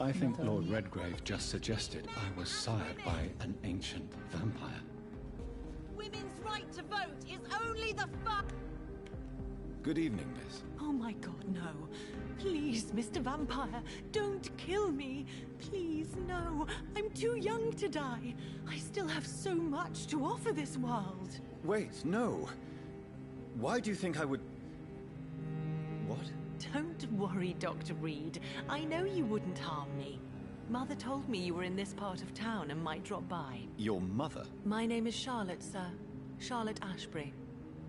I think Lord Redgrave just suggested I was sired by an ancient vampire.
Women's right to vote is only the
Good evening, miss.
Oh my god, no. Please, Mr. Vampire, don't kill me. Please, no. I'm too young to die. I still have so much to offer this world.
Wait, no. Why do you think I would... What?
Don't worry, Dr. Reed. I know you wouldn't harm me. Mother told me you were in this part of town and might drop by.
Your mother?
My name is Charlotte, sir. Charlotte Ashbury.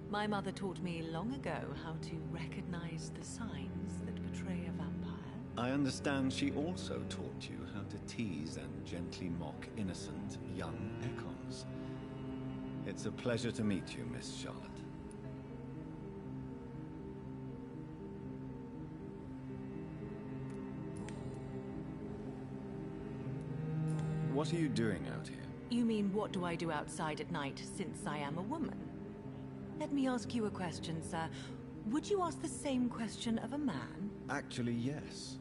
My mother taught me long ago how to recognize the signs that betray a vampire.
I understand she also taught you how to tease and gently mock innocent young Ekons. It's a pleasure to meet you, Miss Charlotte. What are you doing out here?
You mean, what do I do outside at night since I am a woman? Let me ask you a question, sir. Would you ask the same question of a man?
Actually, yes.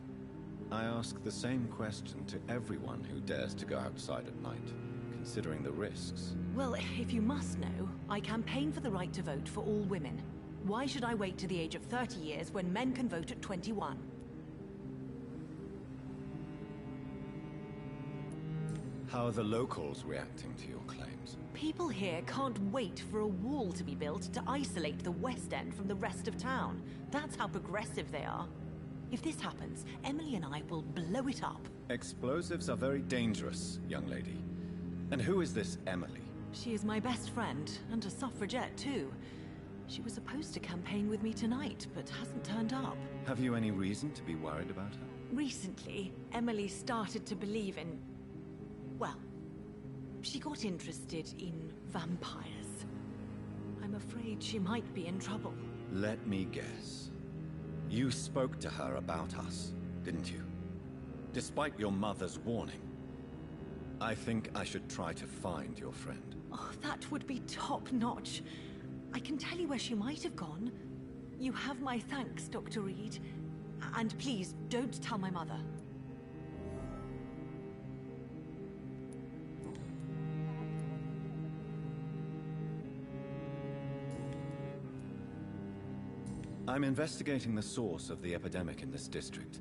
I ask the same question to everyone who dares to go outside at night, considering the risks.
Well, if you must know, I campaign for the right to vote for all women. Why should I wait to the age of 30 years when men can vote at 21?
How are the locals reacting to your claims?
People here can't wait for a wall to be built to isolate the West End from the rest of town. That's how progressive they are. If this happens, Emily and I will blow it up.
Explosives are very dangerous, young lady. And who is this Emily?
She is my best friend, and a suffragette too. She was supposed to campaign with me tonight, but hasn't turned up.
Have you any reason to be worried about her?
Recently, Emily started to believe in... well, she got interested in vampires. I'm afraid she might be in trouble.
Let me guess. You spoke to her about us, didn't you? Despite your mother's warning. I think I should try to find your friend.
Oh, that would be top-notch. I can tell you where she might have gone. You have my thanks, Dr. Reed. And please, don't tell my mother.
I'm investigating the source of the epidemic in this district.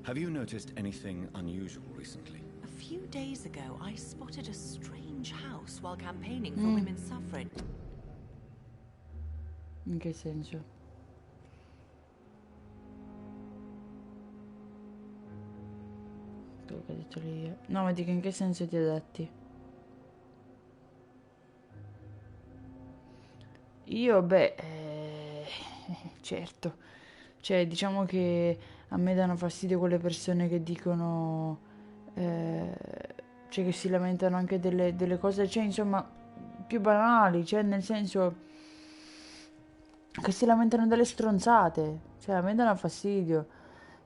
Have you noticed anything unusual recently?
A few days ago, I spotted a strange house while campaigning for women's suffrage.
In che senso? Quello che ho detto lì. No, ma dico in che senso ti adatti? Io, beh, certo. Cioè, diciamo che a me danno fastidio quelle persone che dicono, cioè che si lamentano anche delle cose, cioè, insomma, più banali, cioè, nel senso che si lamentano delle stronzate, cioè, a me danno fastidio.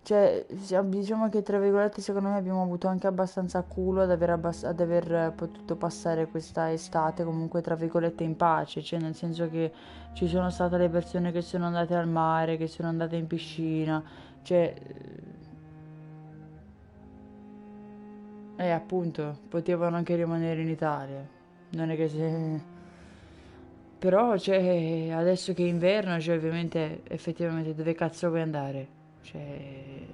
Cioè, diciamo che tra virgolette secondo me abbiamo avuto anche abbastanza culo ad aver potuto passare questa estate comunque tra virgolette in pace, cioè nel senso che ci sono state le persone che sono andate al mare, che sono andate in piscina, cioè appunto potevano anche rimanere in Italia, non è che se... Però cioè adesso che è inverno, cioè ovviamente effettivamente dove cazzo vuoi andare? Cioè,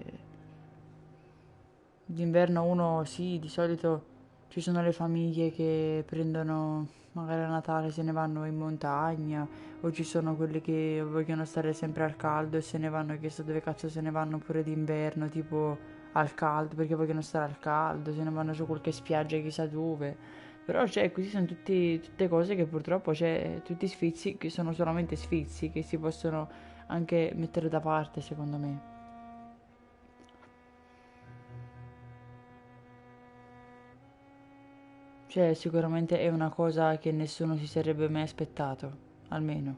d'inverno uno sì, di solito ci sono le famiglie che prendono magari a Natale se ne vanno in montagna, o ci sono quelli che vogliono stare sempre al caldo e se ne vanno, chiesto dove cazzo se ne vanno pure d'inverno, tipo al caldo, perché vogliono stare al caldo, se ne vanno su qualche spiaggia chissà dove. Però cioè, questi sono tutte cose che purtroppo c'è, tutti sfizi che sono solamente sfizi, che si possono anche mettere da parte secondo me. Cioè, sicuramente è una cosa che nessuno si sarebbe mai aspettato, almeno.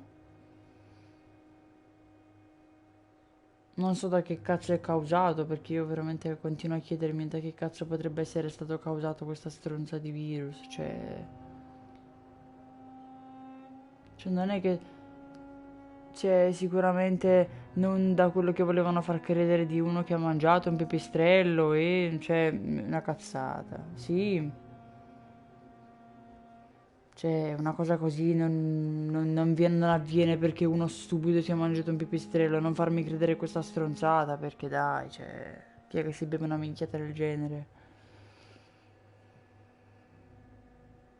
Non so da che cazzo è causato, perché io veramente continuo a chiedermi da che cazzo potrebbe essere stato causato questa stronza di virus, cioè non è che... Cioè, sicuramente non da quello che volevano far credere di uno che ha mangiato un pipistrello e... cioè, una cazzata. Sì... Cioè, una cosa così non avviene perché uno stupido si è mangiato un pipistrello. Non farmi credere questa stronzata, perché dai, cioè, chi è che si beve una minchiata del genere?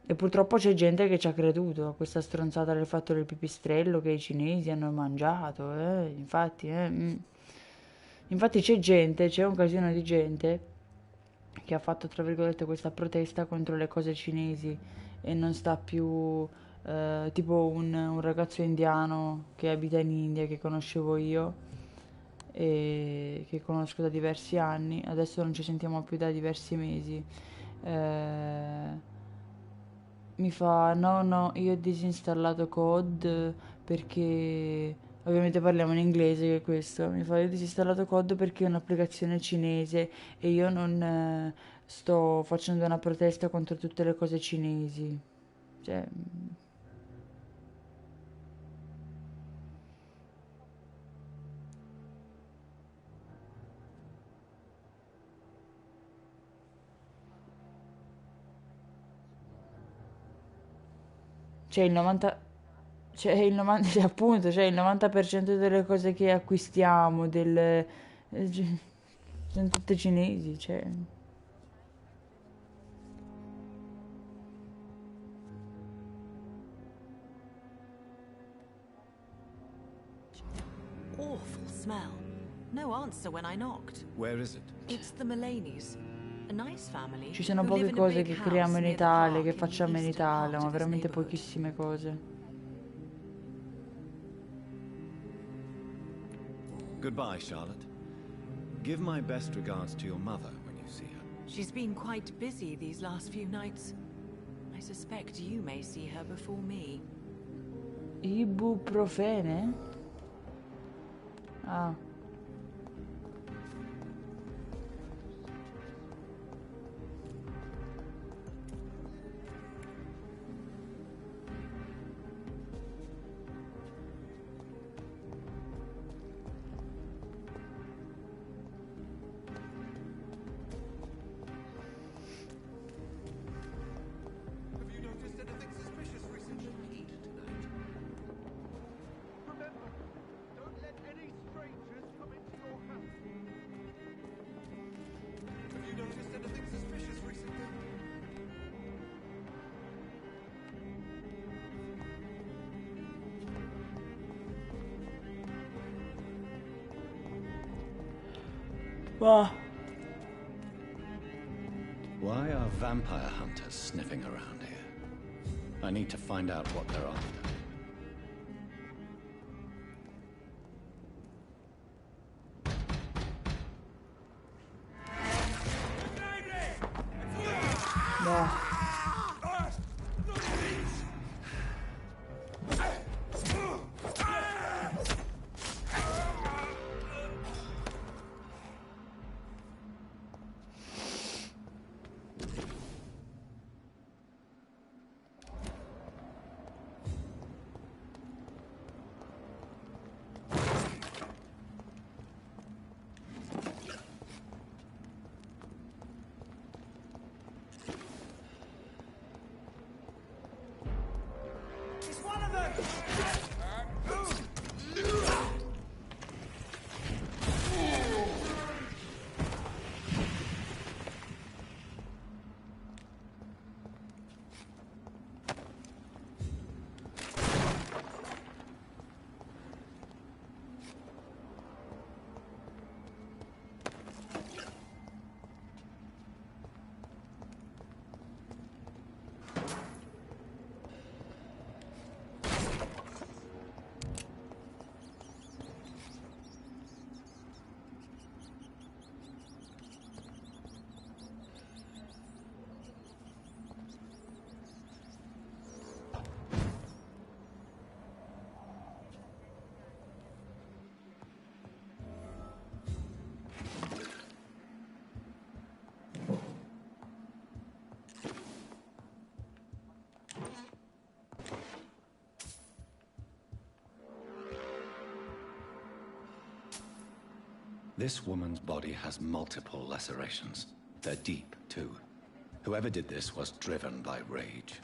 E purtroppo c'è gente che ci ha creduto a questa stronzata del fatto del pipistrello che i cinesi hanno mangiato, infatti, Infatti c'è un casino di gente che ha fatto, tra virgolette, questa protesta contro le cose cinesi e non sta più tipo un ragazzo indiano che abita in India che conoscevo io e che conosco da diversi anni, adesso non ci sentiamo più da diversi mesi. Mi fa no, io ho disinstallato COD perché ovviamente parliamo in inglese, che è questo. Mi fa io ho disinstallato COD perché è un'applicazione cinese e io non sto facendo una protesta contro tutte le cose cinesi. Cioè, C'è il 90... C'è il 90... cioè, appunto, c'è il 90% delle cose che acquistiamo, sono tutte cinesi, cioè...
Awful smell. No answer when I knocked.
Where is it?
It's the Mulaney's. A nice family.
Ci sono
who
poche
live in a
cose
big
che
house
creiamo in
near the
Italia,
park
che
in the
facciamo in
eastern
Italia,
heart
ma
of this
veramente
neighborhood.
pochissime cose.
Goodbye, Charlotte. Give my best regards to your mother when you see her.
She's been quite busy these last few nights. I suspect you may see her before me.
Ibuprofene? Ah.
Have you noticed anything suspicious recently? Remember, don't let any strangers come into your house. Have you noticed anything suspicious recently?
Bah.
Why are vampire hunters sniffing around here? I need to find out what they're after.
Bah.
It's one of them!
This woman's body has multiple lacerations. They're deep, too. Whoever did this was driven by rage.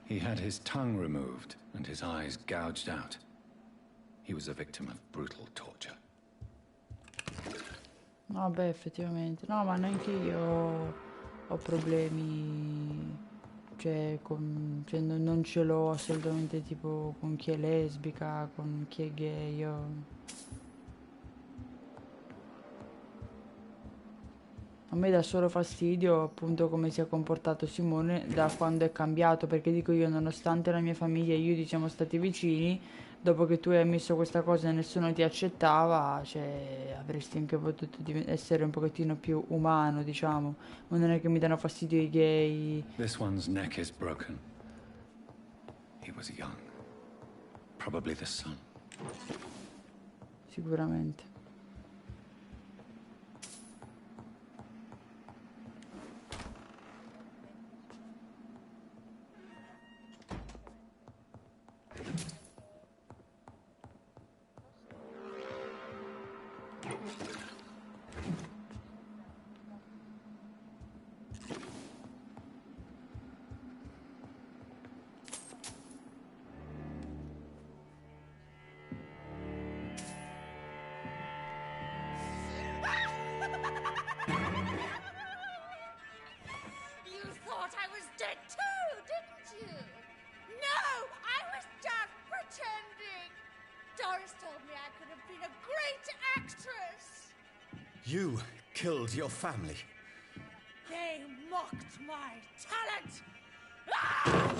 He had his tongue removed and his eyes gouged out. He was a victim of brutal torture.
No, beh, effettivamente. No, ma neanche io ho problemi, cioè, cioè, non ce l'ho assolutamente tipo con chi è lesbica, con chi è gay, io... A me dà solo fastidio appunto come si è comportato Simone da quando è cambiato, perché dico io, nonostante la mia famiglia e io ti siamo stati vicini, dopo che tu hai ammesso questa cosa e nessuno ti accettava, cioè avresti anche potuto essere un pochettino più umano, diciamo. Ma non è che mi danno fastidio i gay.
This one's neck is broken. He was young. Probably the son.
Sicuramente.
You thought I was dead too, didn't you? No, I was just pretending. Doris told me I could have been a great actress.
You killed your family.
They mocked my talent. Ah!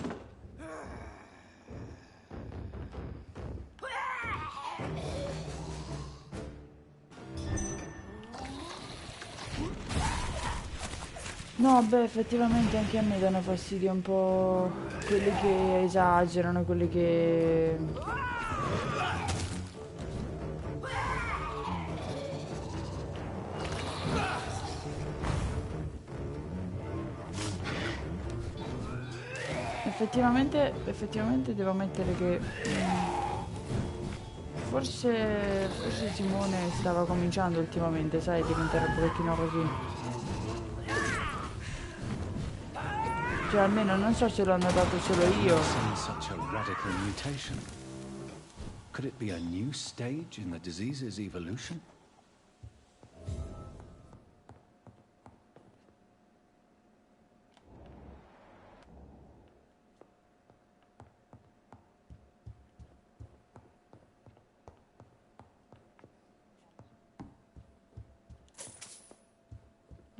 No, beh, effettivamente anche a me danno fastidio un po' quelli che esagerano, quelli che... Effettivamente devo ammettere che forse Simone stava cominciando ultimamente, sai, a diventare un pochettino così. Cioè almeno non so se l'ho notato solo io.
Such a radical mutation. Could it be a new stage in the disease's evolution?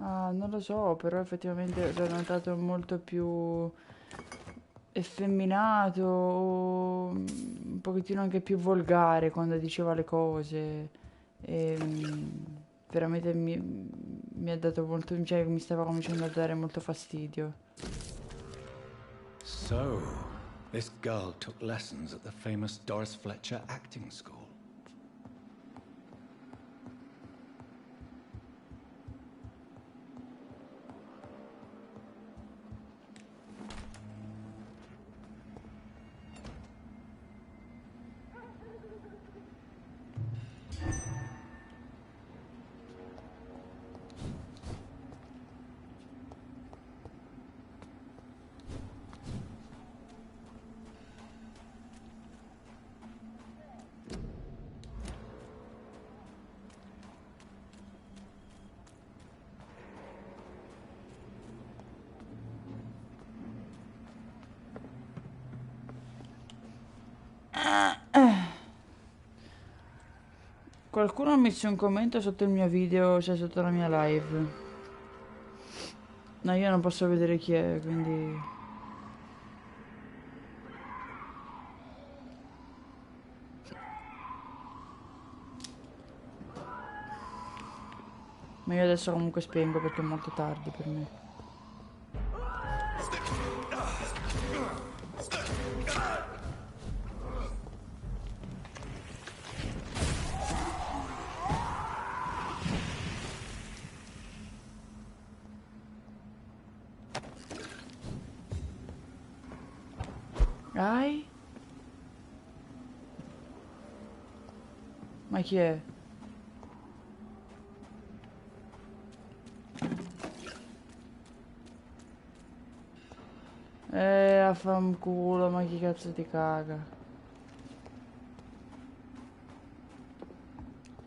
Ah, non lo so, però effettivamente l'ho notato molto più effeminato, un pochettino anche più volgare quando diceva le cose. E, veramente mi ha dato molto, cioè mi stava cominciando a dare molto fastidio.
So, this girl took lessons at the famous Doris Fletcher acting school.
Qualcuno ha messo un commento sotto il mio video, cioè sotto la mia live. No, io non posso vedere chi è, quindi... Ma io adesso comunque spengo perché è molto tardi per me. Ai? Ma chi è? Affanculo, ma chi cazzo ti caga?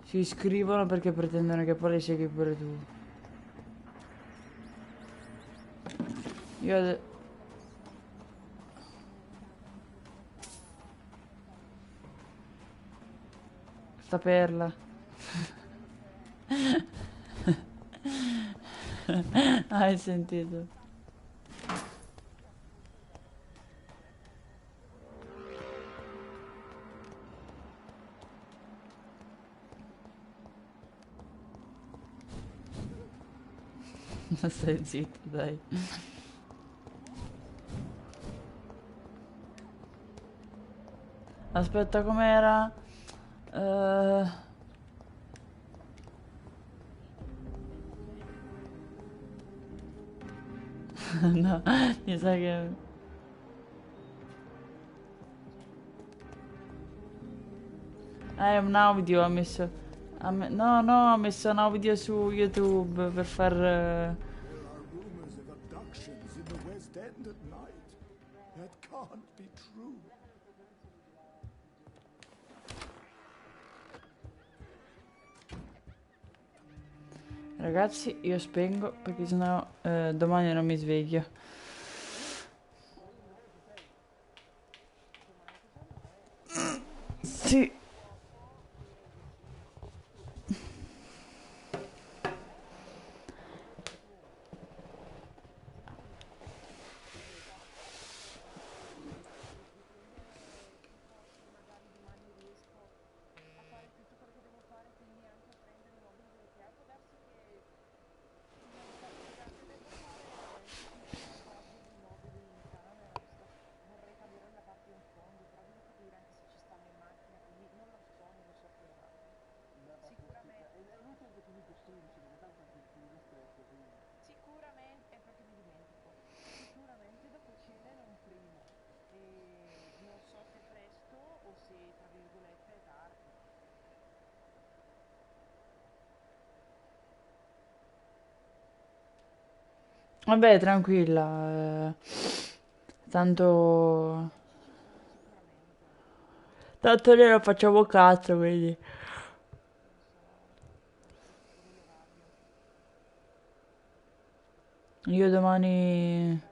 Si iscrivono perché pretendono che poi li segui pure tu. Io sta perla. Hai sentito? Stai zitto, dai. Aspetta, com'era? No, mi sa che... un audio ha messo... No, no, ha messo un audio su YouTube per far...
There are rumors of abductions in the West End at night. That can't be true.
Ragazzi, io spengo perché sennò domani non mi sveglio. Sì. Vabbè, tranquilla. Tanto... Tanto noi non facciamo cazzo, quindi... Io domani...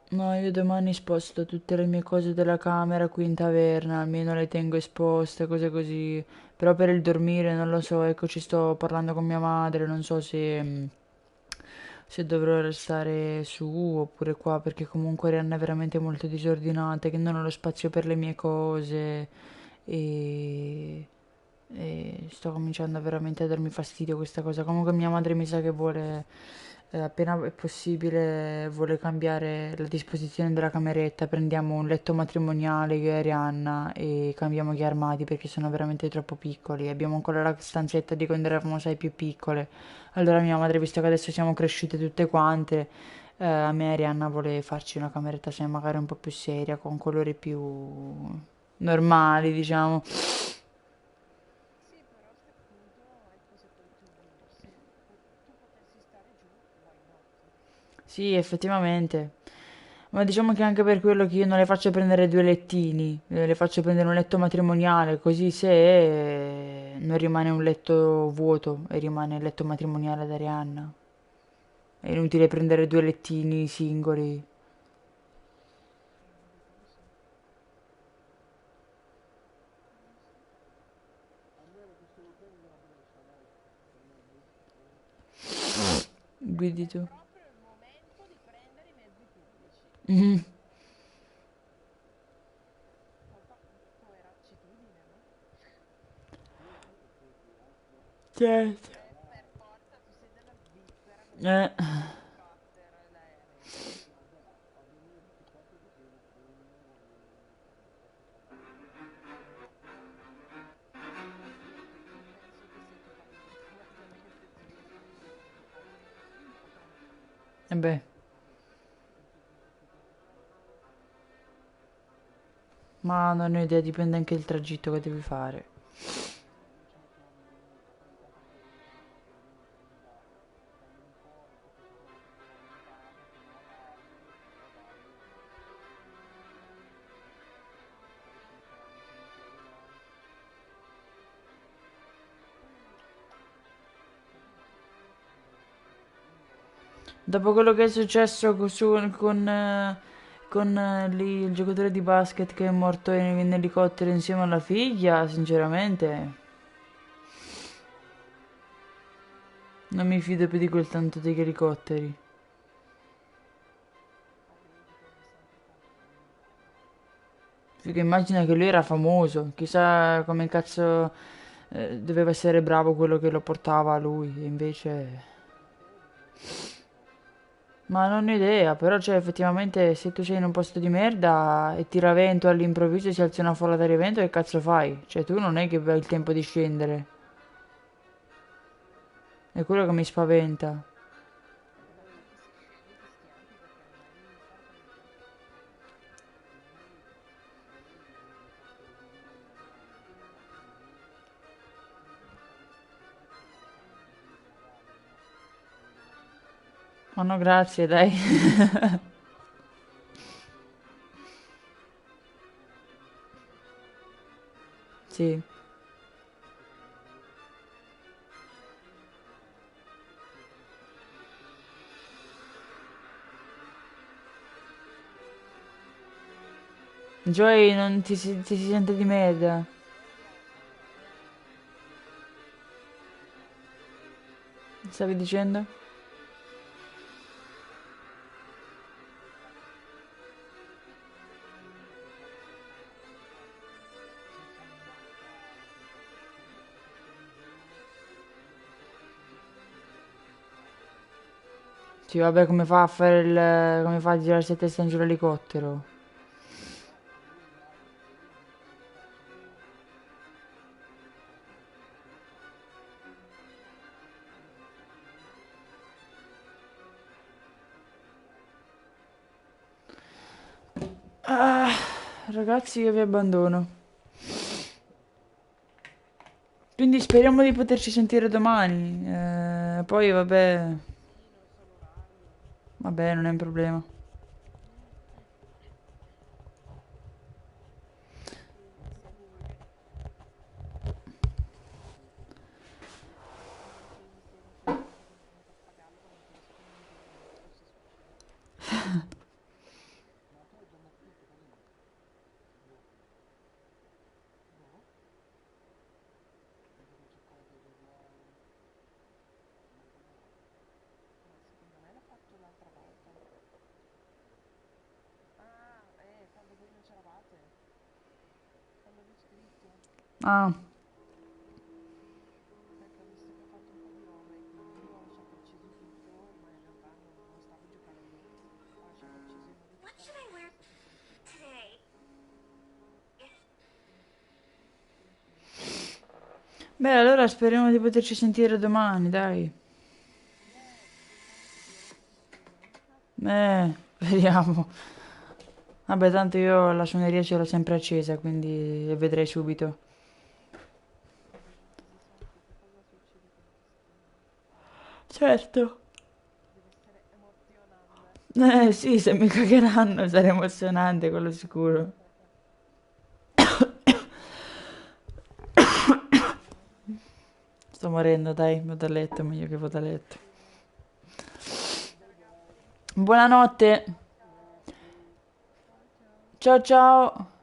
No, io domani sposto tutte le mie cose della camera qui in taverna, almeno le tengo esposte, cose così. Però per il dormire non lo so, ecco, ci sto parlando con mia madre, non so se dovrò restare su oppure qua, perché comunque Rihanna è veramente molto disordinata, che non ho lo spazio per le mie cose e... E sto cominciando veramente a darmi fastidio questa cosa. Comunque mia madre mi sa che vuole, appena è possibile, vuole cambiare la disposizione della cameretta. Prendiamo un letto matrimoniale io e Arianna e cambiamo gli armadi perché sono veramente troppo piccoli. Abbiamo ancora la stanzetta di quando eravamo, sai, più piccole. Allora mia madre, visto che adesso siamo cresciute tutte quante, a me e Arianna vuole farci una cameretta, sai, magari un po' più seria, con colori più normali, diciamo. Sì, effettivamente. Ma diciamo che anche per quello che io non le faccio prendere due lettini, le faccio prendere un letto matrimoniale, così se non rimane un letto vuoto e rimane il letto matrimoniale ad Arianna. È inutile prendere due lettini singoli. Guidi tu. Mhm. Certo. Eh. E beh. Ma non ho idea, dipende anche il tragitto che devi fare. Dopo quello che è successo con lì il giocatore di basket che è morto in elicottero insieme alla figlia, sinceramente, Non mi fido più di quel tanto degli elicotteri. Perché immagina che lui era famoso. Chissà come cazzo doveva essere bravo quello che lo portava a lui. E invece... Ma non ho idea, però cioè effettivamente se tu sei in un posto di merda e tira vento all'improvviso e si alza una folla d'aria vento, che cazzo fai? Cioè tu non è che hai il tempo di scendere. È quello che mi spaventa. Ma no, grazie, dai. Sì. Joy non ti si sente di merda. Stavi dicendo? Sì, vabbè, come fa a fare il... come fa a girarsi a testa in giù l'elicottero? Ah, ragazzi, io vi abbandono. Quindi speriamo di poterci sentire domani. Poi, vabbè... Vabbè, non è un problema. Ah.
What should I wear today?
Beh, allora speriamo di poterci sentire domani, dai. Speriamo. Vabbè, tanto io la suoneria ce l'ho sempre accesa, quindi vedrei subito. Certo. Sì, se mi cagheranno sarà emozionante, quello sicuro. Sto morendo, dai, vado a letto, meglio che vado a letto. Buonanotte. Ciao ciao.